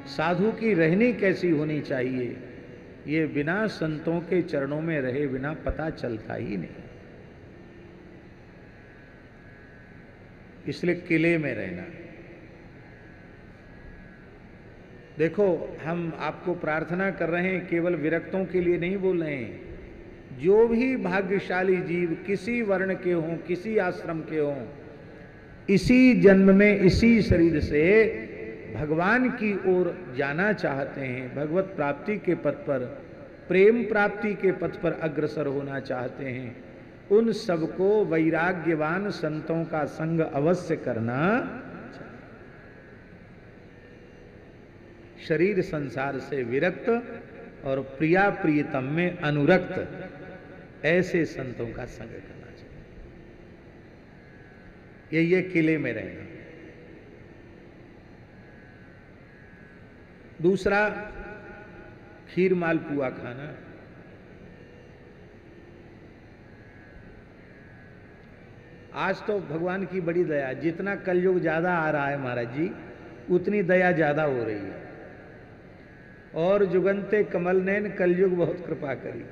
साधु की रहनी कैसी होनी चाहिए, ये बिना संतों के चरणों में रहे बिना पता चलता ही नहीं। इसलिए किले में रहना। देखो, हम आपको प्रार्थना कर रहे हैं, केवल विरक्तों के लिए नहीं बोल रहे हैं। जो भी भाग्यशाली जीव किसी वर्ण के हों, किसी आश्रम के हों, इसी जन्म में इसी शरीर से भगवान की ओर जाना चाहते हैं, भगवत प्राप्ति के पथ पर, प्रेम प्राप्ति के पथ पर अग्रसर होना चाहते हैं, उन सबको वैराग्यवान संतों का संग अवश्य करना। शरीर संसार से विरक्त और प्रिया प्रियतम में अनुरक्त, ऐसे संतों का संग करना चाहिए। ये किले में रहना। दूसरा, खीर मालपुआ खाना। आज तो भगवान की बड़ी दया, जितना कलयुग ज्यादा आ रहा है महाराज जी, उतनी दया ज्यादा हो रही है। और जुगंते कमल नैन, कलयुग बहुत कृपा करी,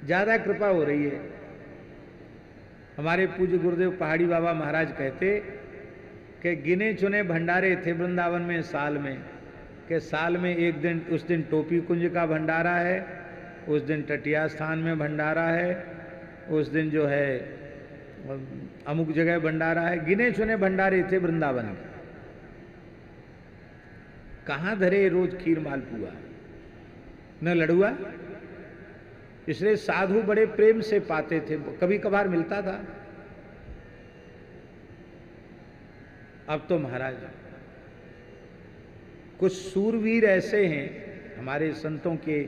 ज्यादा कृपा हो रही है। हमारे पूज्य गुरुदेव पहाड़ी बाबा महाराज कहते कि गिने चुने भंडारे थे वृंदावन में साल में, कि साल में एक दिन, उस दिन टोपी कुंज का भंडारा है, उस दिन टटिया स्थान में भंडारा है, उस दिन जो है अमुक जगह भंडारा है। गिने चुने भंडारे थे वृंदावन के। कहां धरे रोज खीर मालपुआ, न लड़ुआ। इसलिए साधु बड़े प्रेम से पाते थे, कभी कभार मिलता था। अब तो महाराज कुछ सूरवीर ऐसे हैं हमारे संतों के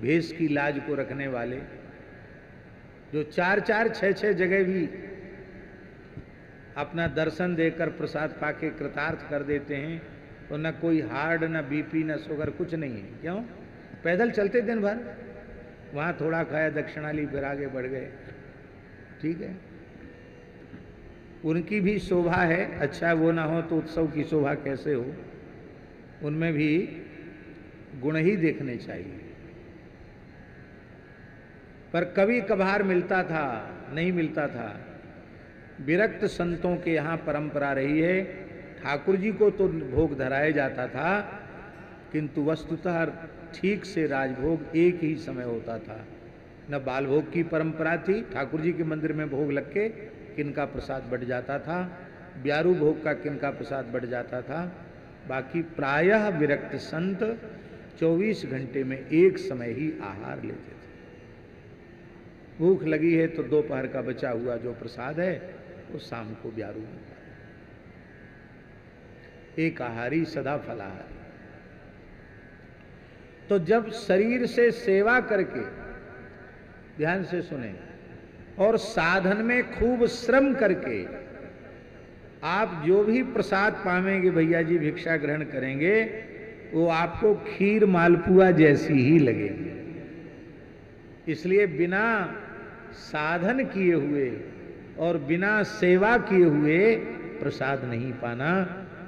भेष की लाज को रखने वाले, जो 4-4, 6-6 जगह भी अपना दर्शन देकर प्रसाद पाके कृतार्थ कर देते हैं, तो न कोई हार्ड, न बीपी, न शुगर, कुछ नहीं है। क्यों? पैदल चलते दिन भर, वहां थोड़ा खाया, दक्षिणा ली, फिर आगे बढ़ गए। ठीक है, उनकी भी शोभा है। अच्छा, वो ना हो तो उत्सव की शोभा कैसे हो? उनमें भी गुण ही देखने चाहिए। पर कभी कभार मिलता था, नहीं मिलता था। विरक्त संतों के यहाँ परंपरा रही है, ठाकुर जी को तो भोग धराया जाता था, किंतु वस्तुतः ठीक से राजभोग एक ही समय होता था। न बाल भोग की परंपरा थी, ठाकुर जी के मंदिर में भोग लग के किनका प्रसाद बढ़ जाता था, ब्यारू भोग का किनका प्रसाद बढ़ जाता था। बाकी प्रायः विरक्त संत 24 घंटे में एक समय ही आहार लेते थे। भूख लगी है तो दोपहर का बचा हुआ जो प्रसाद है वो शाम को ब्यारू में, एक आहारी सदा फलाहारी। तो जब शरीर से सेवा करके, ध्यान से सुने, और साधन में खूब श्रम करके आप जो भी प्रसाद पावेंगे, भैया जी भिक्षा ग्रहण करेंगे, वो आपको खीर मालपुआ जैसी ही लगेगी। इसलिए बिना साधन किए हुए और बिना सेवा किए हुए प्रसाद नहीं पाना,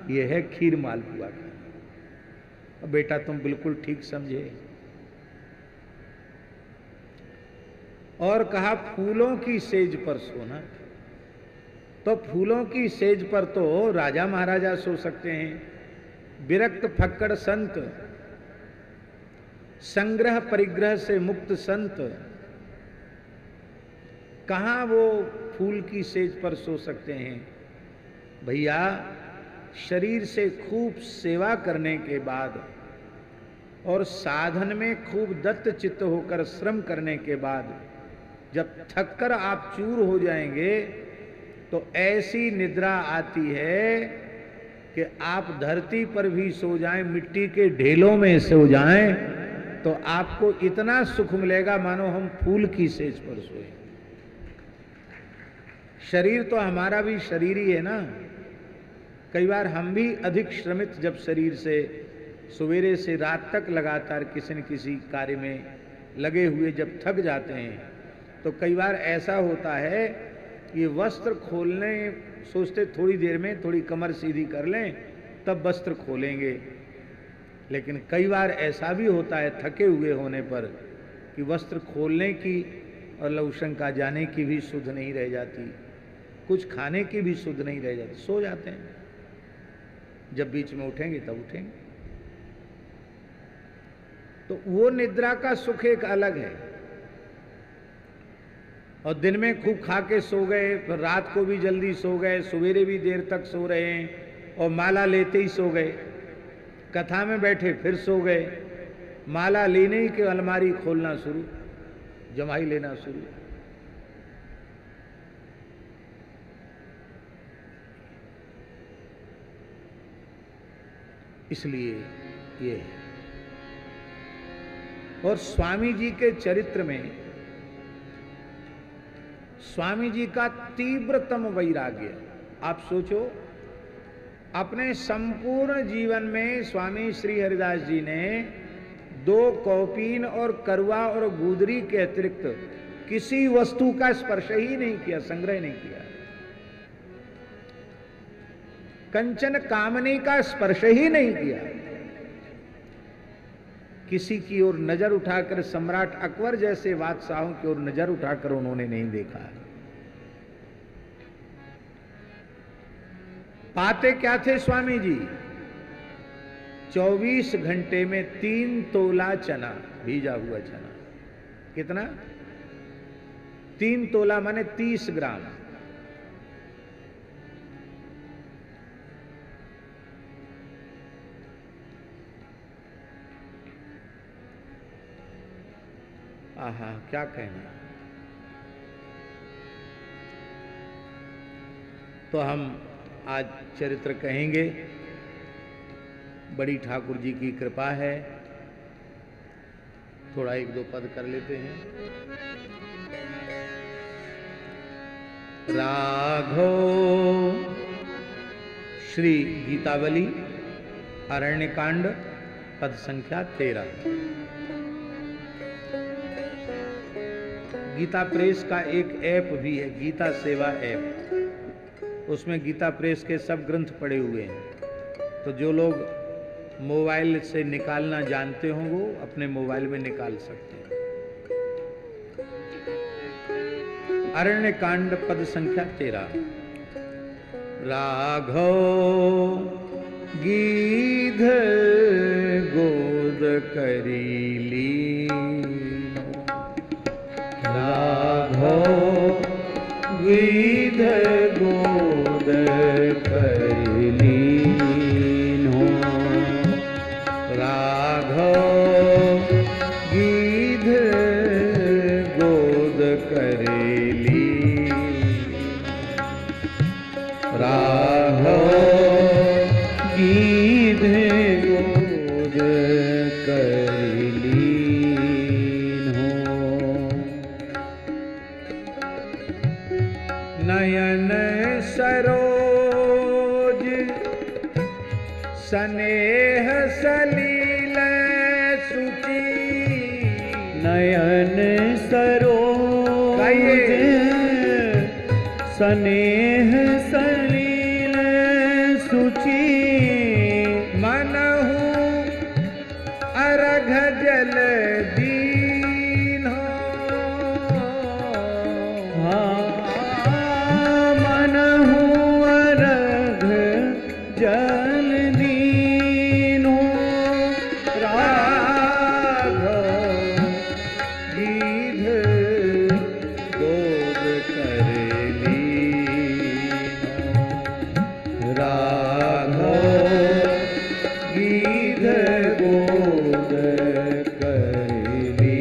यह है खीर मालपुआ का। बेटा तुम बिल्कुल ठीक समझे। और कहा फूलों की सेज पर सोना, तो फूलों की सेज पर तो राजा महाराजा सो सकते हैं। विरक्त फक्कड़ संत, संग्रह परिग्रह से मुक्त संत, कहां वो फूल की सेज पर सो सकते हैं? भैया, शरीर से खूब सेवा करने के बाद और साधन में खूब दत्त चित्त होकर श्रम करने के बाद जब थककर आप चूर हो जाएंगे तो ऐसी निद्रा आती है कि आप धरती पर भी सो जाएं, मिट्टी के ढेलों में सो जाएं, तो आपको इतना सुख मिलेगा मानो हम फूल की सेज पर सोए। शरीर तो हमारा भी शरीर ही है ना। कई बार हम भी अधिक श्रमित जब शरीर से सवेरे से रात तक लगातार किसी न किसी कार्य में लगे हुए जब थक जाते हैं, तो कई बार ऐसा होता है कि वस्त्र खोलने सोचते थोड़ी देर में थोड़ी कमर सीधी कर लें तब वस्त्र खोलेंगे, लेकिन कई बार ऐसा भी होता है थके हुए होने पर कि वस्त्र खोलने की और लवशंका जाने की भी सुध नहीं रह जाती, कुछ खाने की भी सुध नहीं रह जाती, सो जाते हैं। जब बीच में उठेंगे तब उठेंगे। तो वो निद्रा का सुख एक अलग है। और दिन में खूब खा के सो गए, फिर रात को भी जल्दी सो गए, सवेरे भी देर तक सो रहे हैं, और माला लेते ही सो गए, कथा में बैठे फिर सो गए, माला लेने ही के अलमारी खोलना शुरू, जमाई लेना शुरू। इसलिए ये है। और स्वामी जी के चरित्र में स्वामी जी का तीव्रतम वैराग्य, आप सोचो, अपने संपूर्ण जीवन में स्वामी श्री हरिदास जी ने 2 कौपीन और करवा और गुदरी के अतिरिक्त किसी वस्तु का स्पर्श ही नहीं किया, संग्रह नहीं किया, कंचन कामनी का स्पर्श ही नहीं किया। किसी की ओर नजर उठाकर, सम्राट अकबर जैसे बादशाहों की ओर नजर उठाकर उन्होंने नहीं देखा। पाते क्या थे स्वामी जी? 24 घंटे में 3 तोला चना, भीजा हुआ चना। कितना? 3 तोला माने 30 ग्राम। आहा, क्या कहना। तो हम आज चरित्र कहेंगे, बड़ी ठाकुर जी की कृपा है। थोड़ा 1-2 पद कर लेते हैं। राघो श्री गीतावली अरण्यकांड पद संख्या 13। गीता प्रेस का एक ऐप भी है, गीता सेवा ऐप। उसमें गीता प्रेस के सब ग्रंथ पड़े हुए हैं। तो जो लोग मोबाइल से निकालना जानते हों वो अपने मोबाइल में निकाल सकते हैं। अरण्य कांड पद संख्या 13। राघव गीध गोद करीली, राघव गीध गोद करीली, राघव गीध गोद करेली, राघव गीध गोद करेली हो। नयन सरोज स्नेह सलील सुचि, नयन सरोज स्नेह सलील सुचि, मनहु अर्घ जल दीन, मनहु अर्घ जल दीनो, राघव गीध गोद करेली, राघव गीध गोद करेली।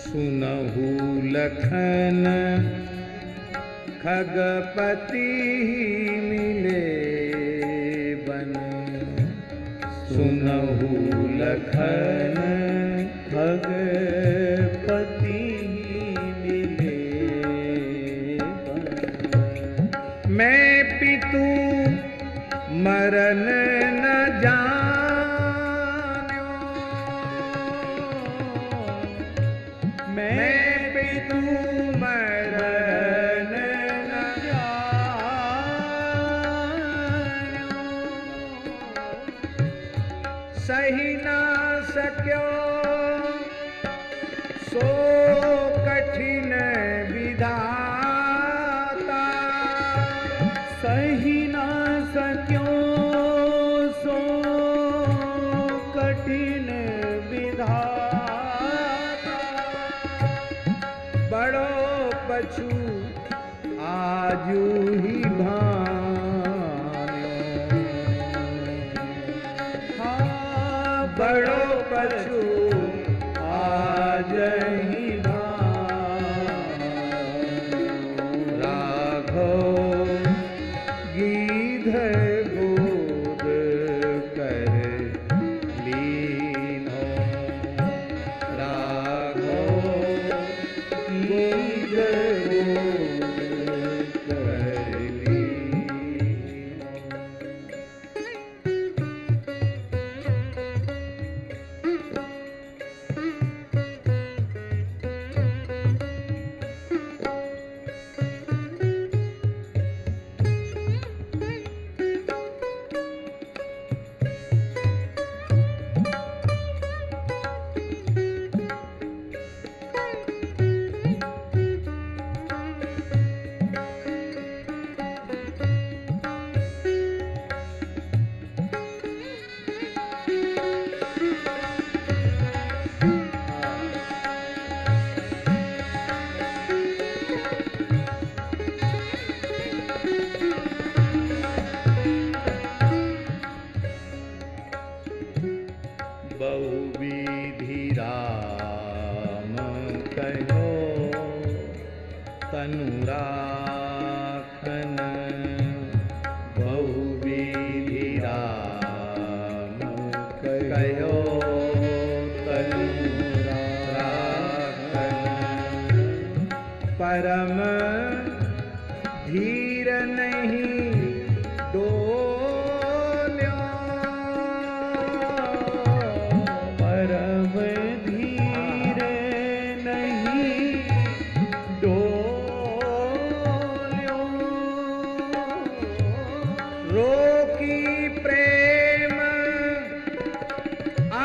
सुनहु लखन खगपति मिले बन, सुनहु लखन खगपति मिले बन। मैं पितु मरन न जान्यो, मैं पितु मरन न जान्यो, सही ना सक्यो सो कठिन विधाता, सही ना सक्यो सो कठिन विधाता, बड़ो पछु आजू ही भान्यो, हाँ बड़ो पछु आज ही भान्यो, राघव गीध गोद कर लीनो, राघव गीध गोद कर अनुराखन बहुविधि राम कहो परम धीर नहीं डोल्यो परम धीर नहीं डोल्यो रोकी प्रेम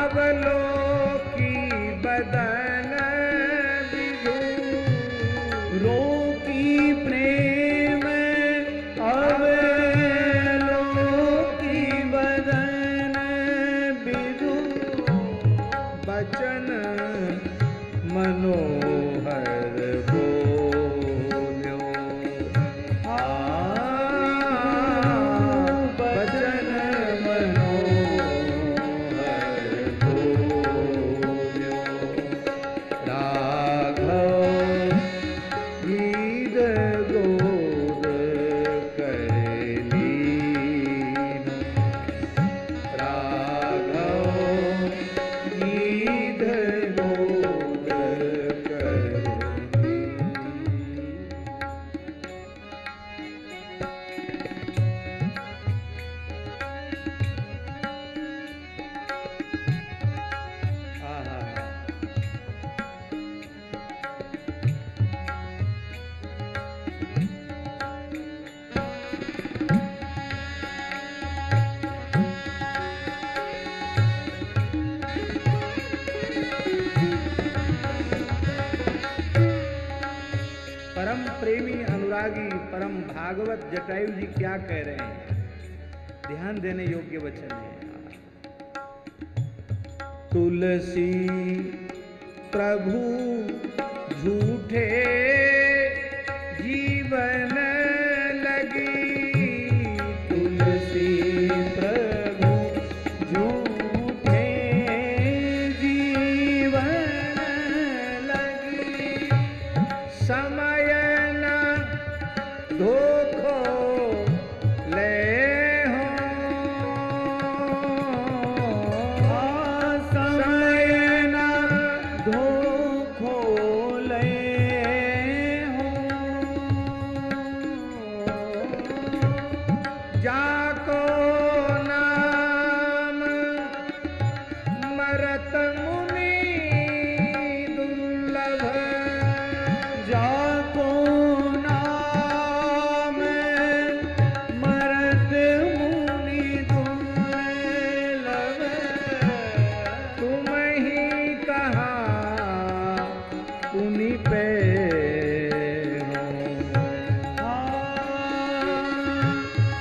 अवलोकी बदन रोकी प्रेम अवलोकी बदन बिदु बचन मनोहर बोल्यो बचन मनोहर बोल्यो राघव गीत गोद करलीनो राघव गीत गोद करलीनो। आहा परम प्रेमी अनुरागी परम भागवत जटायु जी क्या कह रहे हैं, ध्यान देने योग्य वचन है। तुलसी प्रभु झूठे जीवन लगी तुलसी प्रभु झूठे जीवन लगी समय न धोखो ले हो समय न धोखो ले हो जाको नाम मरत मुनि दुर्लभ जाको नाम मरत मुनि दुर्लभ तुम ही कहा पुनि पे हो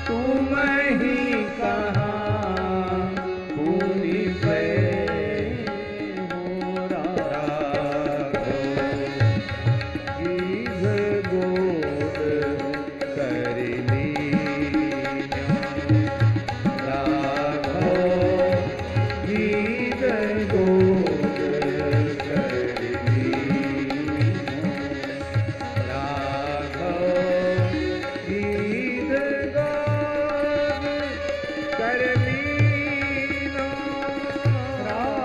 तुम ही कहा पुनि पे हो राघव गीत गोद करलीनो राघव गीत गोद करलीनो राघव गीत गोद करलीनो राघव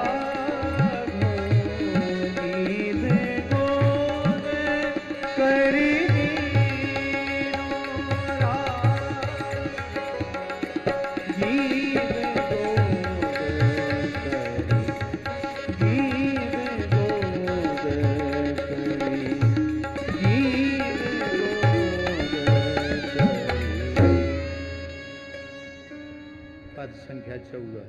गीत गोद करलीनो गीत गोद पद संख्या 14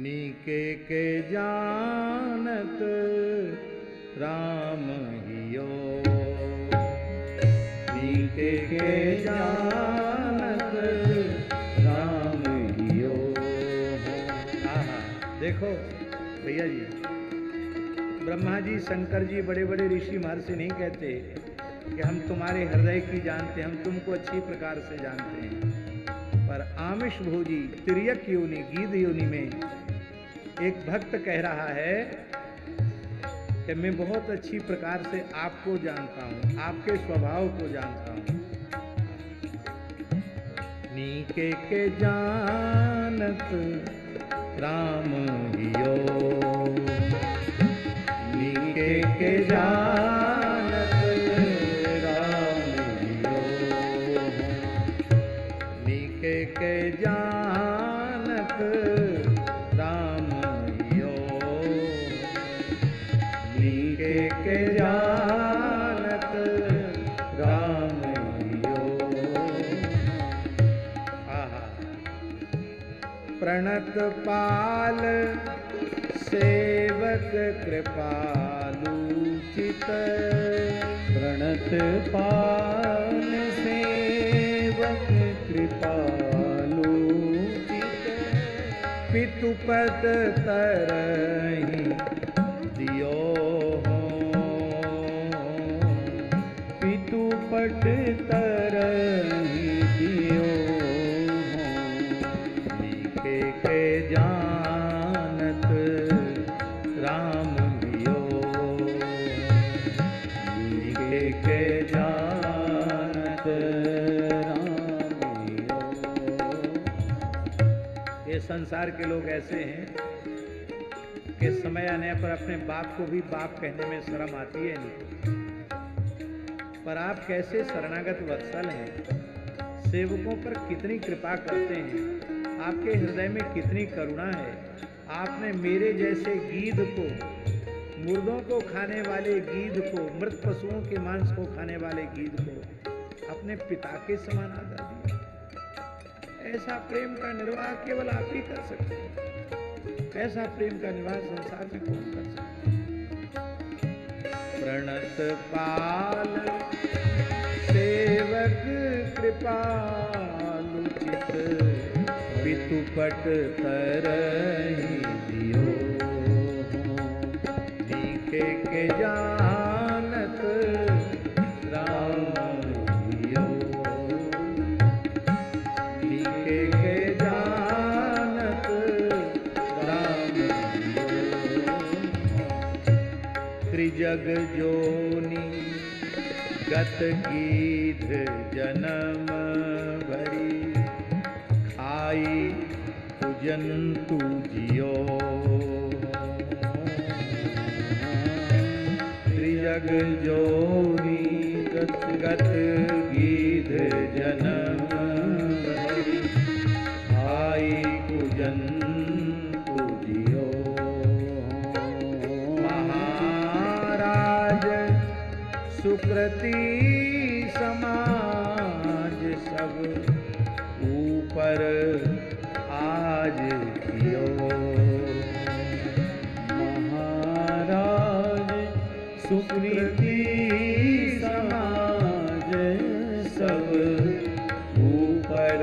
नीके के जानत राम हियो नीके के जानत राम हियो हो। आहा देखो भैया जी, ब्रह्मा जी शंकर जी बड़े बड़े ऋषि महर्षि नहीं कहते कि हम तुम्हारे हृदय की जानते हैं, हम तुमको अच्छी प्रकार से जानते हैं, पर आमिष भोजी तिर्यक योनि गीध योनि में एक भक्त कह रहा है कि मैं बहुत अच्छी प्रकार से आपको जानता हूं, आपके स्वभाव को जानता हूं। नीके के जानत राम हियो, नीके के जानत राम हियो, नीके के जानत राम हियो, नीके के जानत राम हियो। आहा, प्रणत पाल सेवक कृपालु चित, प्रणत पाल सेवक कृपालु चित, पितुपद तरहि दियो हो, पितुपट तरहि दियो हो, नीके के जानत राम हियो, नीके के जानत राम हियो। ये संसार के लोग ऐसे हैं कि समय आने पर अपने बाप को भी बाप कहने में शर्म आती है नहीं। पर आप कैसे शरणागत वत्सल हैं, सेवकों पर कितनी कृपा करते हैं, आपके हृदय में कितनी करुणा है। आपने मेरे जैसे गीध को, मुर्दों को खाने वाले गीध को, मृत पशुओं के मांस को खाने वाले गीध को अपने पिता के समान आदर दिया। ऐसा प्रेम का निर्वाह केवल आप ही कर सकते हैं। ऐसा प्रेम का निर्वाह संसार में कौन कर सकता है। प्रणत पाल सेवक कृपालु चित, पितुपट तरहि दियो हो, नीके के जानत राम हियो, नीके के जानत राम हियो। त्रिजग जोनि गत गीध जन्म भरी, खाई पूजंतु जियो, त्रिजग जोनि गत गीध जन्म भरी, खाई पूजंतु जियो। महाराज सुकृति समाज सब ऊपर आज कियो, महाराज सुकृति समाज सब ऊपर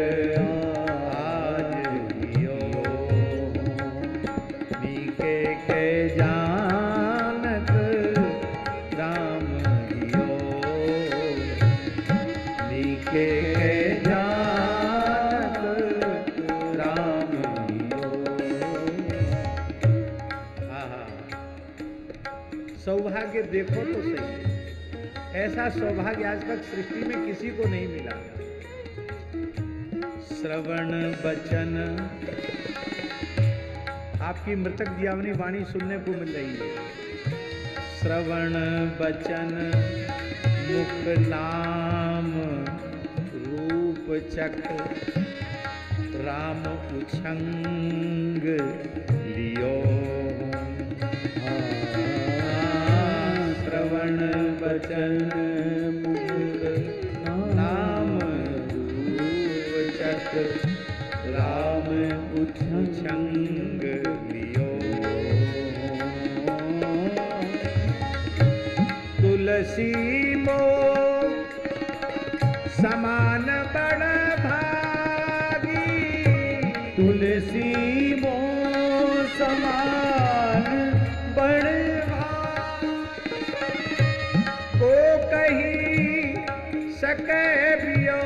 आज कियो, नीके के जानत राम हियो, नीके के जानत राम हियो। आहा, सौभाग्य देखो तो सही, ऐसा सौभाग्य आज तक सृष्टि में किसी को नहीं मिला। श्रवण बचन, आपकी मृतक जियावनी वाणी सुनने को मिल रही है। श्रवण बचन मुख नाम रूप चक्र, राम उछंग लियो। श्रवण बचन मुख नाम रूप चक्र, राम उछंग लियो। तुलसी मो समान बड़ भागी, तुलसी मो समान बड़ भागी, को कही सके बियो।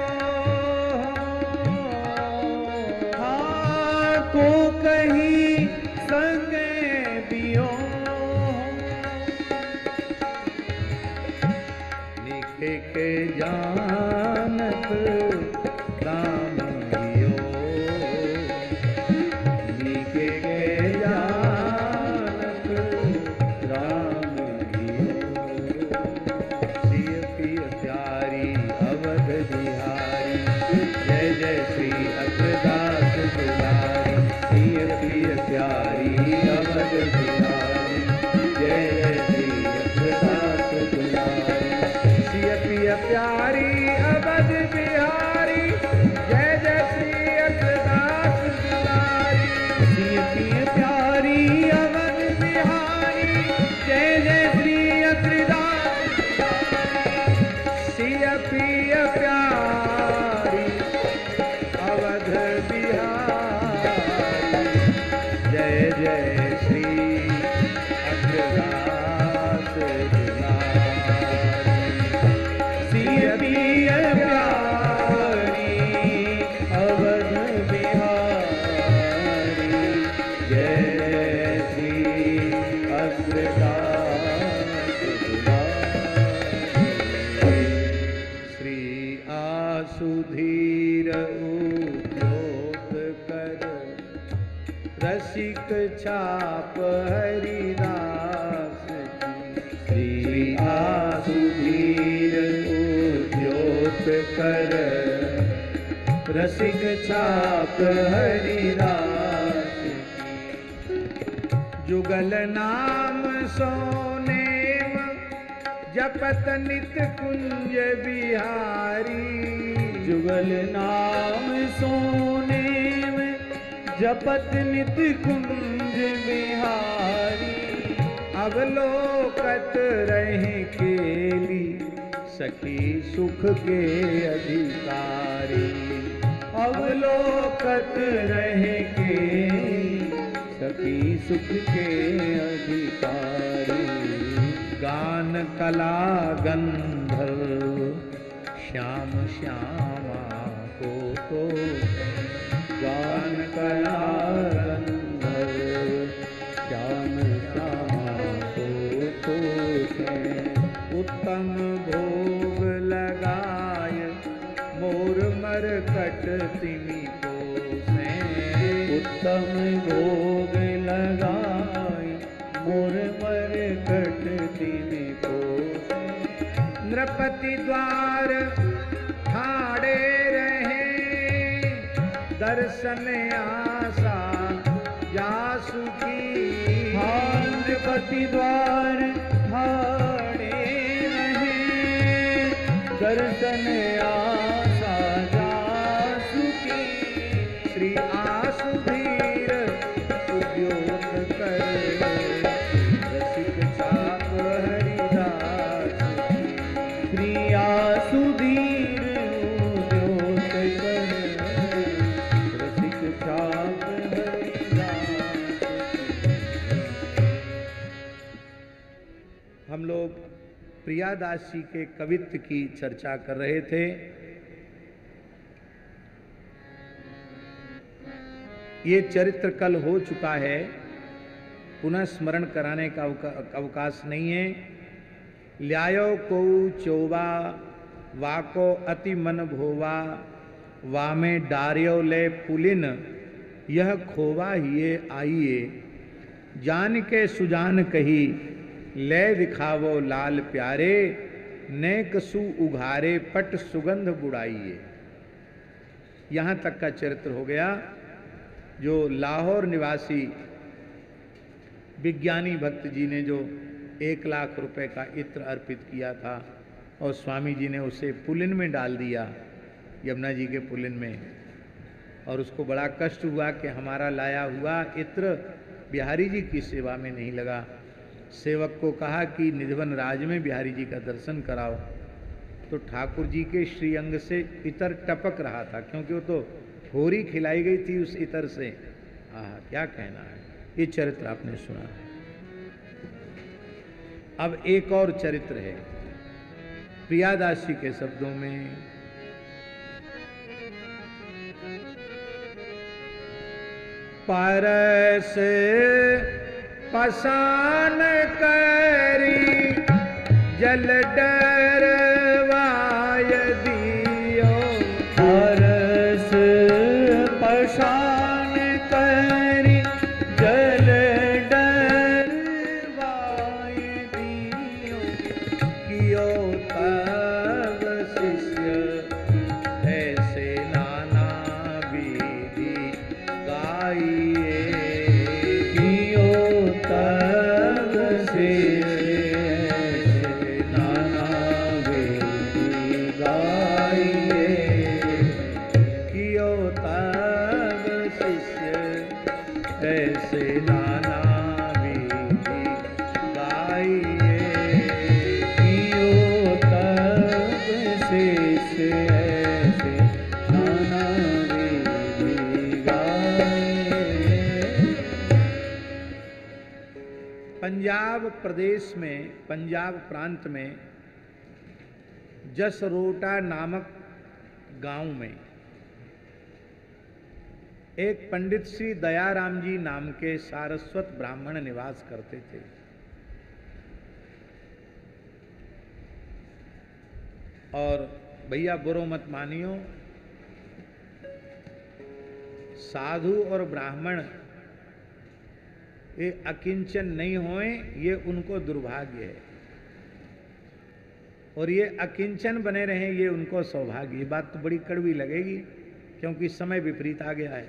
हाँ को कही सके बियो लिखे के जानत राम हियो लिखे के जानत राम हियो सिय पिय प्यारी अवध बिहारी जय जय श्री अग्रदास दुलारी सिय पिय प्यारी अवध बिहारी जय जय श्री अग्रदास दुलारी सिय पिय प्यारी अवध बिहारी जय जय श्री अग्रदास दुलारी सिय पिय प्यारी अवध बिहारी जय जय श्री अग्रदास सिय पिय प्यारी अवध बिहारी जय जय श्री अग्रदास दुलारी सिय पिय प्यारी अवध बिहारी जय श्री अग्रदास दुलारी श्री आसुधीर उद्योत कर रसिक छाप हरिदास की श्री आसुधीर उद्योत कर रसिक छाप हरिदास की जुगल नाम सोनेम जपत नित कुंज बिहारी जुगल नाम सोने में जपत नित कुंज बिहारी अवलोकत रहे केली सखी सुख के अधिकारी अवलोकत रहे केली सखी सुख के अधिकारी गान कला गंधर्व श्याम श्यामा को तो गान कला गंधर्व श्याम श्यामा को तो उत्तम भोग लगाय मोर मरकट तिमी को से उत्तम भोग लगाय मोर मरकट तिमी को नृपति द्वार ठाड़े रहे दर्शन आशा जासु की नृपति द्वार ठाड़े रहे दर्शन आशा जासु की श्री आसुधीर उद्योग कर रसिक छाप हरिदास श्री आसुधीर उद्योग कर रसिक छाप हरिदास। हम लोग प्रियादास जी के कवित्व की चर्चा कर रहे थे। ये चरित्र कल हो चुका है, पुनः स्मरण कराने का अवकाश नहीं है। ल्यायो को चोवा वाको अति मन भोवा वामे डार्यो ले पुलिन यह खोवा हिये आइए जान के सुजान कही ले दिखावो लाल प्यारे नेक सु उघारे पट सुगंध बुड़ाइए। यहाँ तक का चरित्र हो गया। जो लाहौर निवासी विज्ञानी भक्त जी ने जो 1 लाख रुपए का इत्र अर्पित किया था और स्वामी जी ने उसे पुलिन में डाल दिया, यमुना जी के पुलिन में, और उसको बड़ा कष्ट हुआ कि हमारा लाया हुआ इत्र बिहारी जी की सेवा में नहीं लगा। सेवक को कहा कि निधवन राज में बिहारी जी का दर्शन कराओ, तो ठाकुर जी के श्रीअंग से इतर टपक रहा था, क्योंकि वो तो होरी खिलाई गई थी उस इतर से। आह, क्या कहना है। ये चरित्र आपने सुना। अब एक और चरित्र है प्रियादास जी के शब्दों में। परस पसान करी जल डरवाय दियो। परस पसान करी जल डरवाय दियो। कियो तब शिष्य ऐसे नाना विधि गाइए। कियो तब शिष्य नाना विधि गाइए। कियो तब शिष्य ऐसे नाना विधि गाइए। कियो तब शिष्य ऐसे नाना विधि गाए। पंजाब प्रदेश में, पंजाब प्रांत में जसरोटा नामक गांव में एक पंडित श्री दयाराम जी नाम के सारस्वत ब्राह्मण निवास करते थे। और भैया बुरो मत मानियो, साधु और ब्राह्मण ये अकिंचन नहीं होए, ये उनको दुर्भाग्य है। और ये अकिंचन बने रहें, ये उनको सौभाग्य। ये बात तो बड़ी कड़वी लगेगी, क्योंकि समय विपरीत आ गया है।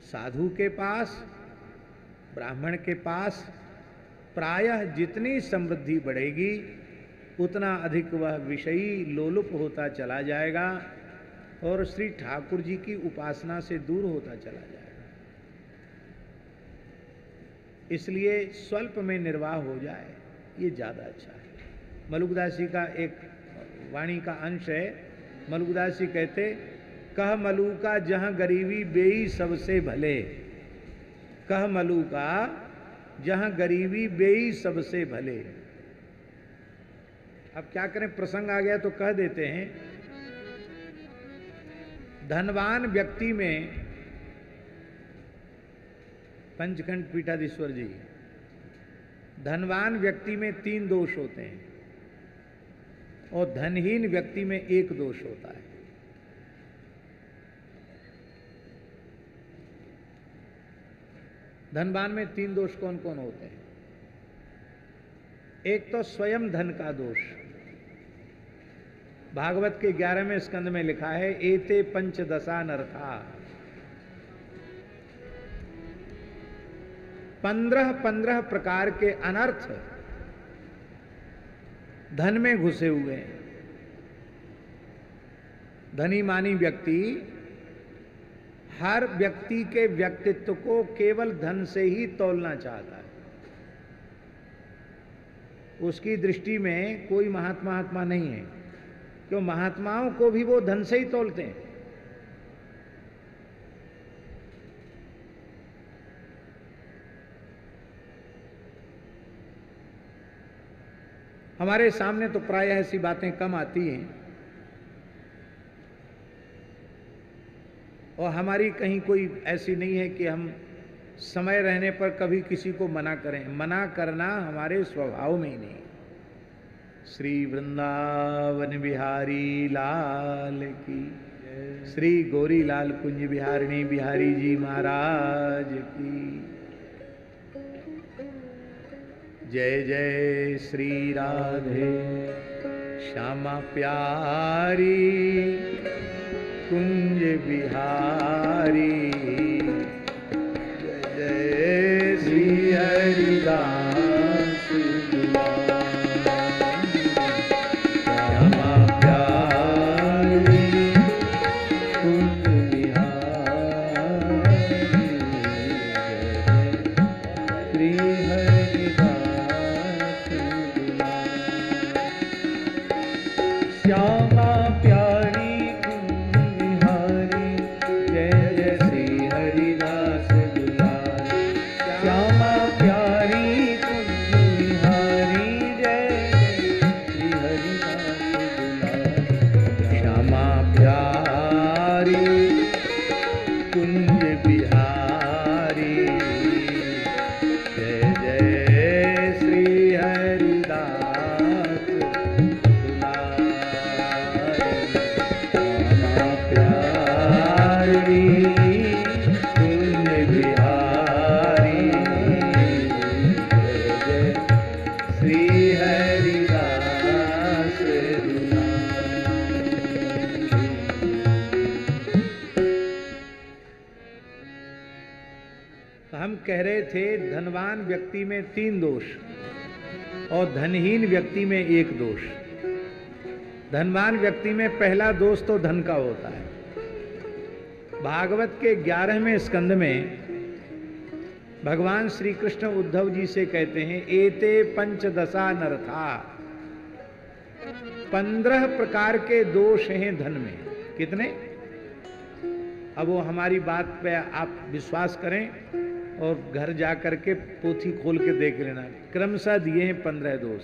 साधु के पास, ब्राह्मण के पास प्रायः जितनी समृद्धि बढ़ेगी, उतना अधिक वह विषयी लोलुप होता चला जाएगा और श्री ठाकुर जी की उपासना से दूर होता चला जाएगा। इसलिए स्वल्प में निर्वाह हो जाए, ये ज़्यादा अच्छा है। मलुकदासी का एक वाणी का अंश है। मलुकदासी कहते, कह मलुका जहाँ गरीबी बेई सबसे भले। कह मलुका जहाँ गरीबी बेई सबसे भले। अब क्या करें, प्रसंग आ गया तो कह देते हैं। धनवान व्यक्ति में, पंचखंड पीठाधीश्वर जी, धनवान व्यक्ति में 3 दोष होते हैं और धनहीन व्यक्ति में 1 दोष होता है। धनवान में 3 दोष कौन कौन होते हैं? एक तो स्वयं धन का दोष। भागवत के 11वें स्कंद में लिखा है, एते पंचदशा नरथा। 15 प्रकार के अनर्थ धन में घुसे हुए हैं। धनी मानी व्यक्ति हर व्यक्ति के व्यक्तित्व को केवल धन से ही तौलना चाहता है। उसकी दृष्टि में कोई महात्मा नहीं है, क्यों? महात्माओं को भी वो धन से ही तौलते हैं। हमारे सामने तो प्रायः ऐसी बातें कम आती हैं और हमारी कहीं कोई ऐसी नहीं है कि हम समय रहने पर कभी किसी को मना करें। मना करना हमारे स्वभाव में ही नहीं। श्री वृंदावन बिहारी लाल की, श्री गौरी लाल कुंज बिहारिणी बिहारी जी महाराज की जय। जय श्री राधे श्यामा प्यारी कुंज बिहारी। जय जय श्री हरिदास श्यामा प्यारी कुंज बिहारी। श्री हरिदास श्यामा प्यारी कुंज बिहारी। जय जय श्री रामा प्यारी कुंज बिहारी जय जय श्री हरिदास हम कह रहे थे धनवान व्यक्ति में 3 दोष और धनहीन व्यक्ति में 1 दोष। धनवान व्यक्ति में पहला दोष तो धन का होता है। भागवत के 11वें स्कंद में भगवान श्री कृष्ण उद्धव जी से कहते हैं एते पंचदशा नरथा, 15 प्रकार के दोष हैं धन में। कितने? अब वो हमारी बात पे आप विश्वास करें और घर जा करके पोथी खोल के देख लेना। क्रमशः दिए हैं 15 दोष।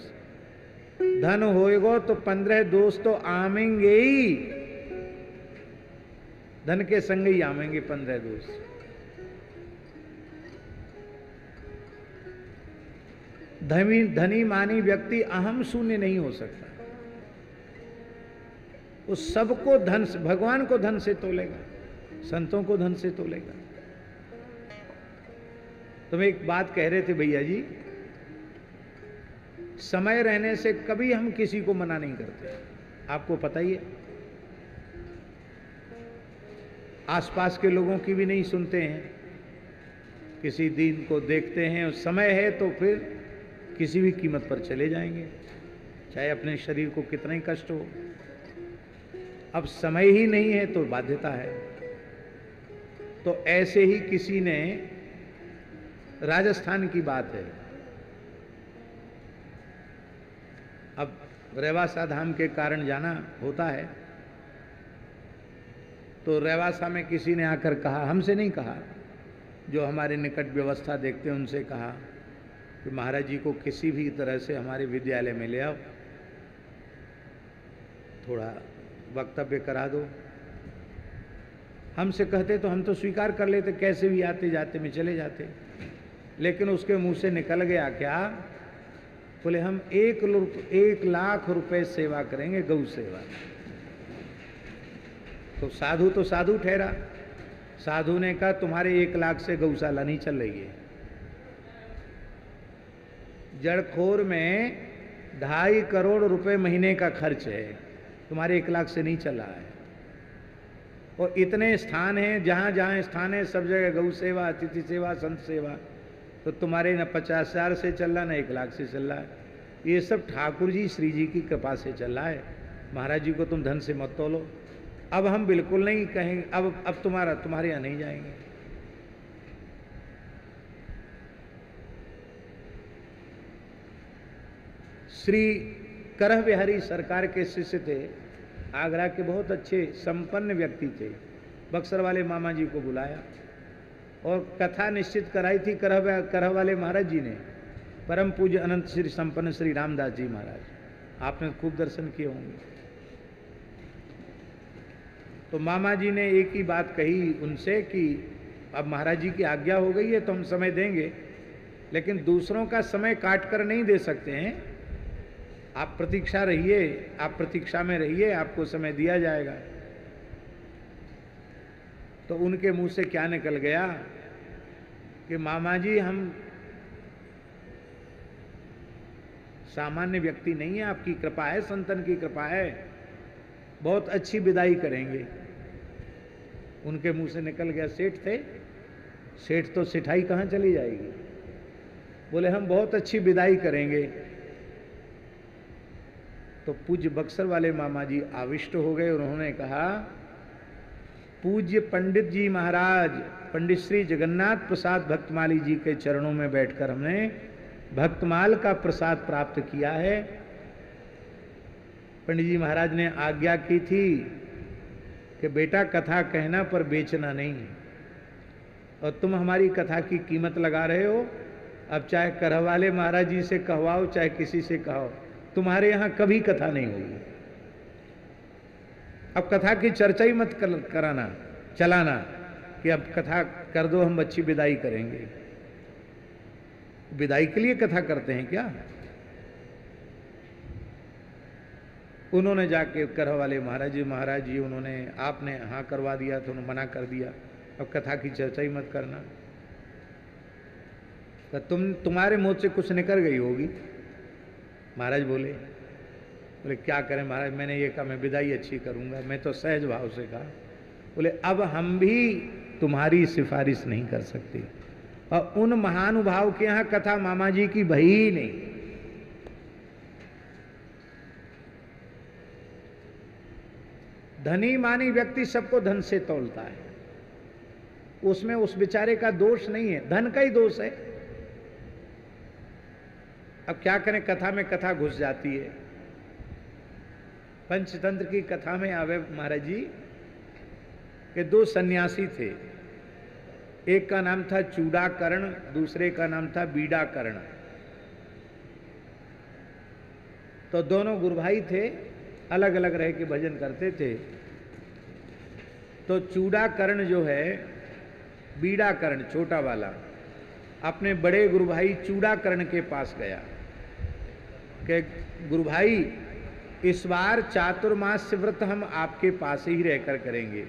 धन होएगो तो 15 दोष तो आमेंगे ही, धन के संग ही आमेंगे 15 दोष। धनी मानी व्यक्ति अहम शून्य नहीं हो सकता। उस सबको धन से, भगवान को धन से तोलेगा, संतों को धन से तोलेगा। तुम एक बात कह रहे थे भैया जी, समय रहने से कभी हम किसी को मना नहीं करते, आपको पता ही है। आसपास के लोगों की भी नहीं सुनते हैं, किसी दिन को देखते हैं, समय है तो फिर किसी भी कीमत पर चले जाएंगे, चाहे अपने शरीर को कितना ही कष्ट हो। अब समय ही नहीं है तो बाध्यता है। तो ऐसे ही किसी ने, राजस्थान की बात है, अब रेवासा धाम के कारण जाना होता है, तो रेवासा में किसी ने आकर कहा, हमसे नहीं कहा, जो हमारे निकट व्यवस्था देखते हैं उनसे कहा कि महाराज जी को किसी भी तरह से हमारे विद्यालय में ले आओ, थोड़ा वक्तव्य करा दो। हमसे कहते तो हम तो स्वीकार कर लेते, कैसे भी आते जाते में चले जाते, लेकिन उसके मुंह से निकल गया क्या, बोले हम 1 लाख रुपए सेवा करेंगे, गौ सेवा। तो साधु ठहरा। साधु ने कहा तुम्हारे 1 लाख से गौशाला नहीं चल रही है। जड़खोर में 2.5 करोड़ रुपए महीने का खर्च है, तुम्हारे 1 लाख से नहीं चल रहा है। और इतने स्थान हैं, जहां जहां स्थान है सब जगह गौ सेवा, अतिथि सेवा, संत सेवा, तो तुम्हारे न 50,000 से चल रहा, न 1 लाख से चल रहा है। ये सब ठाकुर जी श्री जी की कृपा से चल रहा है। महाराज जी को तुम धन से मत तोलो। अब हम बिल्कुल नहीं कहेंगे, अब तुम्हारे यहाँ नहीं जाएंगे। श्री करह बिहारी सरकार के शिष्य थे, आगरा के बहुत अच्छे संपन्न व्यक्ति थे। बक्सर वाले मामा जी को बुलाया और कथा निश्चित कराई थी करह वाले महाराज जी ने, परम पूज्य अनंत श्री संपन्न श्री रामदास जी महाराज। आपने खूब दर्शन किए होंगे। तो मामा जी ने एक ही बात कही उनसे कि अब महाराज जी की आज्ञा हो गई है तो हम समय देंगे, लेकिन दूसरों का समय काट कर नहीं दे सकते हैं। आप प्रतीक्षा रहिए, आप प्रतीक्षा में रहिए, आपको समय दिया जाएगा। तो उनके मुंह से क्या निकल गया कि मामा जी हम सामान्य व्यक्ति नहीं है, आपकी कृपा है, संतन की कृपा है, बहुत अच्छी विदाई करेंगे। उनके मुंह से निकल गया, सेठ थे, सेठ तो सिठाई कहां चली जाएगी। बोले हम बहुत अच्छी विदाई करेंगे। तो पूज्य बक्सर वाले मामा जी आविष्ट हो गए। उन्होंने कहा पूज्य पंडित जी महाराज, पंडित श्री जगन्नाथ प्रसाद भक्तमाली जी के चरणों में बैठकर हमने भक्तमाल का प्रसाद प्राप्त किया है। पंडित जी महाराज ने आज्ञा की थी कि बेटा कथा कहना पर बेचना नहीं, और तुम हमारी कथा की कीमत लगा रहे हो। अब चाहे करह वाले महाराज जी से कहवाओ, चाहे किसी से कहो, तुम्हारे यहां कभी कथा नहीं होगी। अब कथा की चर्चा ही मत कराना, चलाना कि अब कथा कर दो, हम अच्छी विदाई करेंगे। विदाई के लिए कथा करते हैं क्या? उन्होंने जाके करह वाले महाराज जी उन्होंने आपने हाँ करवा दिया तो उन्होंने मना कर दिया, अब कथा की चर्चा ही मत करना। तो तुम्हारे मुंह से कुछ निकल गई होगी। महाराज बोले क्या करें महाराज, मैंने ये कहा मैं विदाई अच्छी करूंगा, मैं तो सहज भाव से कहा। बोले अब हम भी तुम्हारी सिफारिश नहीं कर सकते, और उन महानुभाव के यहाँ कथा मामा जी की भई ही नहीं। धनी मानी व्यक्ति सबको धन से तौलता है, उसमें उस बेचारे का दोष नहीं है, धन का ही दोष है। अब क्या करें, कथा में कथा घुस जाती है। पंचतंत्र की कथा में आवे महाराज जी के दो सन्यासी थे, एक का नाम था चूड़ाकर्ण, दूसरे का नाम था बीड़ाकर्ण। तो दोनों गुरु भाई थे, अलग अलग रह के भजन करते थे। तो चूड़ाकर्ण जो है, बीड़ाकर्ण छोटा वाला अपने बड़े गुरु भाई चूड़ाकर्ण के पास गया कि गुरु भाई इस बार चातुर्मास व्रत हम आपके पास ही रहकर करेंगे,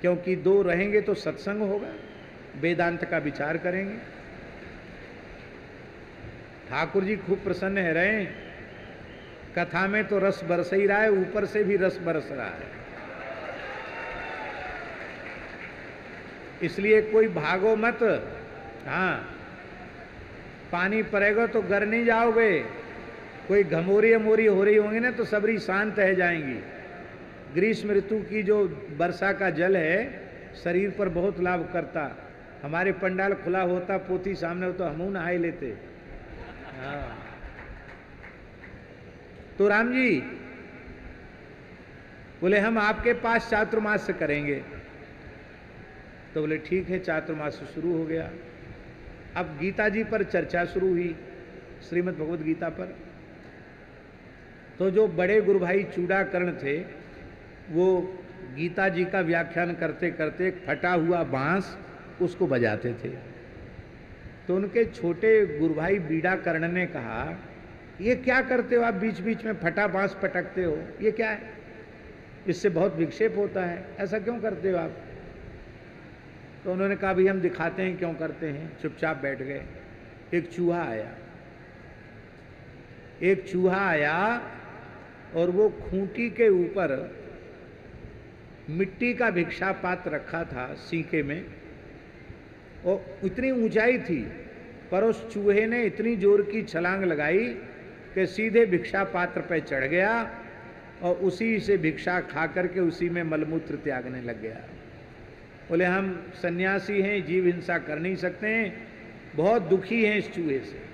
क्योंकि दो रहेंगे तो सत्संग होगा, वेदांत का विचार करेंगे। ठाकुर जी खूब प्रसन्न है रहे, कथा में तो रस बरस ही रहा है, ऊपर से भी रस बरस रहा है। इसलिए कोई भागो मत, हाँ पानी पड़ेगा तो गर नहीं जाओगे। कोई घमोरी अमोरी हो रही होंगी ना तो सबरी शांत रह जाएंगी। ग्रीष्म ऋतु की जो वर्षा का जल है शरीर पर बहुत लाभ करता। हमारे पंडाल खुला होता, पोथी सामने हो तो हम नहाए लेते। हाँ तो राम जी बोले हम आपके पास चातुर्मास करेंगे। तो बोले ठीक है, चातुर्मास शुरू हो गया। अब गीता जी पर चर्चा शुरू हुई, श्रीमद् भगवद गीता पर। तो जो बड़े गुरु भाई चूड़ाकर्ण थे वो गीता जी का व्याख्यान करते करते एक फटा हुआ बांस उसको बजाते थे। तो उनके छोटे गुरु भाई बीड़ाकर्ण ने कहा ये क्या करते हो आप, बीच बीच में फटा बांस पटकते हो, ये क्या है, इससे बहुत विक्षेप होता है, ऐसा क्यों करते हो आप। तो उन्होंने कहा भाई हम दिखाते हैं क्यों करते हैं। चुपचाप बैठ गए। एक चूहा आया और वो खूंटी के ऊपर मिट्टी का भिक्षा पात्र रखा था सीके में, और इतनी ऊंचाई थी, पर उस चूहे ने इतनी जोर की छलांग लगाई कि सीधे भिक्षा पात्र पे चढ़ गया और उसी से भिक्षा खा करके उसी में मलमूत्र त्यागने लग गया। बोले हम सन्यासी हैं, जीव हिंसा कर नहीं सकते हैं, बहुत दुखी हैं इस चूहे से।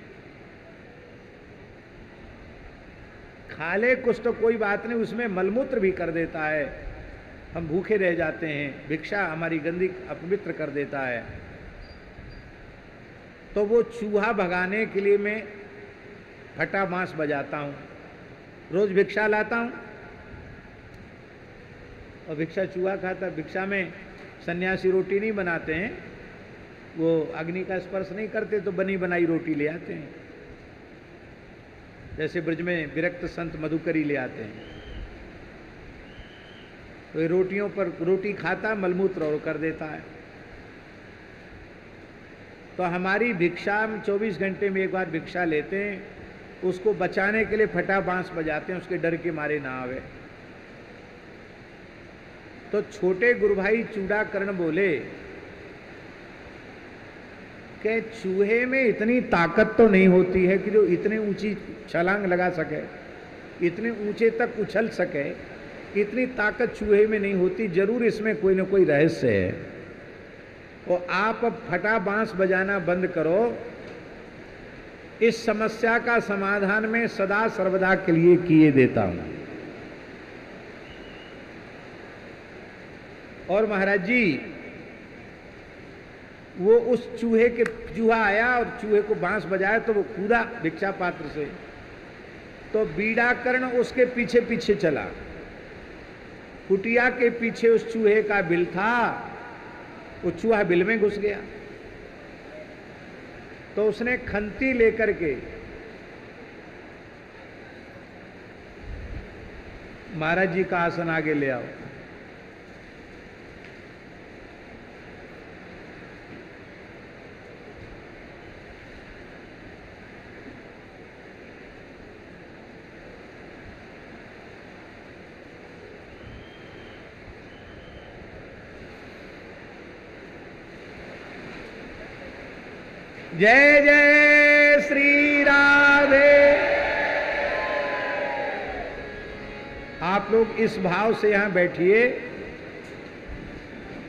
खा ले कुछ तो कोई बात नहीं, उसमें मलमूत्र भी कर देता है, हम भूखे रह जाते हैं, भिक्षा हमारी गंदी अपवित्र कर देता है। तो वो चूहा भगाने के लिए मैं फटा बांस बजाता हूँ, रोज भिक्षा लाता हूँ और भिक्षा चूहा खाता। भिक्षा में सन्यासी रोटी नहीं बनाते हैं, वो अग्नि का स्पर्श नहीं करते, तो बनी बनाई रोटी ले आते हैं। जैसे ब्रज में विरक्त संत मधुकरी ले आते हैं, तो ये रोटियों पर रोटी खाता, मलमूत्र और कर देता है। तो हमारी भिक्षा हम 24 घंटे में एक बार भिक्षा लेते हैं, उसको बचाने के लिए फटा बांस बजाते हैं, उसके डर के मारे ना आवे। तो छोटे गुरु भाई चूड़ाकर्ण बोले कि चूहे में इतनी ताकत तो नहीं होती है कि जो इतनी ऊंची छलांग लगा सके, इतने ऊंचे तक उछल सके, इतनी ताकत चूहे में नहीं होती, जरूर इसमें कोई ना कोई रहस्य है। और आप अब फटा बांस बजाना बंद करो, इस समस्या का समाधान मैं सदा सर्वदा के लिए किए देता हूं। और महाराज जी वो उस चूहा आया और चूहे को बांस बजाया तो वो कूदा भिक्षा पात्र से, तो बीड़ाकर्ण उसके पीछे पीछे चला। कुटिया के पीछे उस चूहे का बिल था, वो चूहा बिल में घुस गया। तो उसने खंती लेकर के महाराज जी का आसन आगे ले आओ। जय जय श्री राधे। आप लोग इस भाव से यहां बैठिए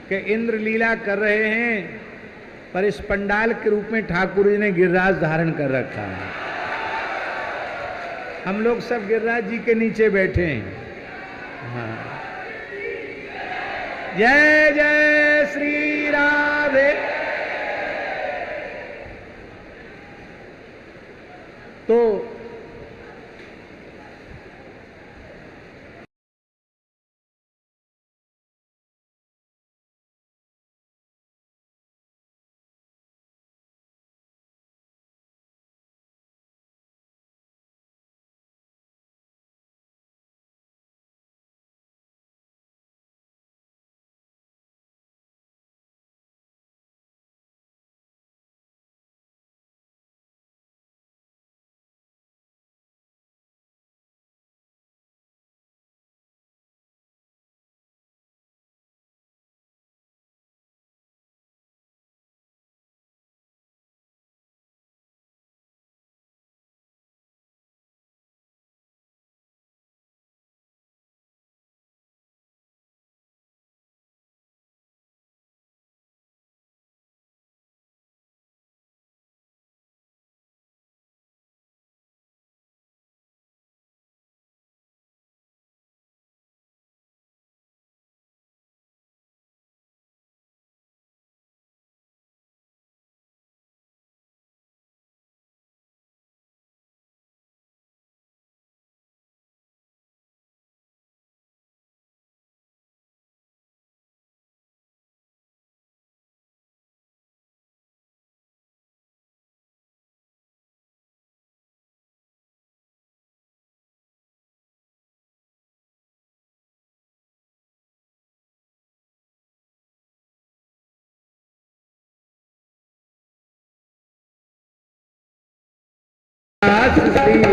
कि इंद्र लीला कर रहे हैं, पर इस पंडाल के रूप में ठाकुर जी ने गिरिराज धारण कर रखा है। हम लोग सब गिरिराज जी के नीचे बैठे हैं। हाँ। जय जय श्री राधे। तो श्री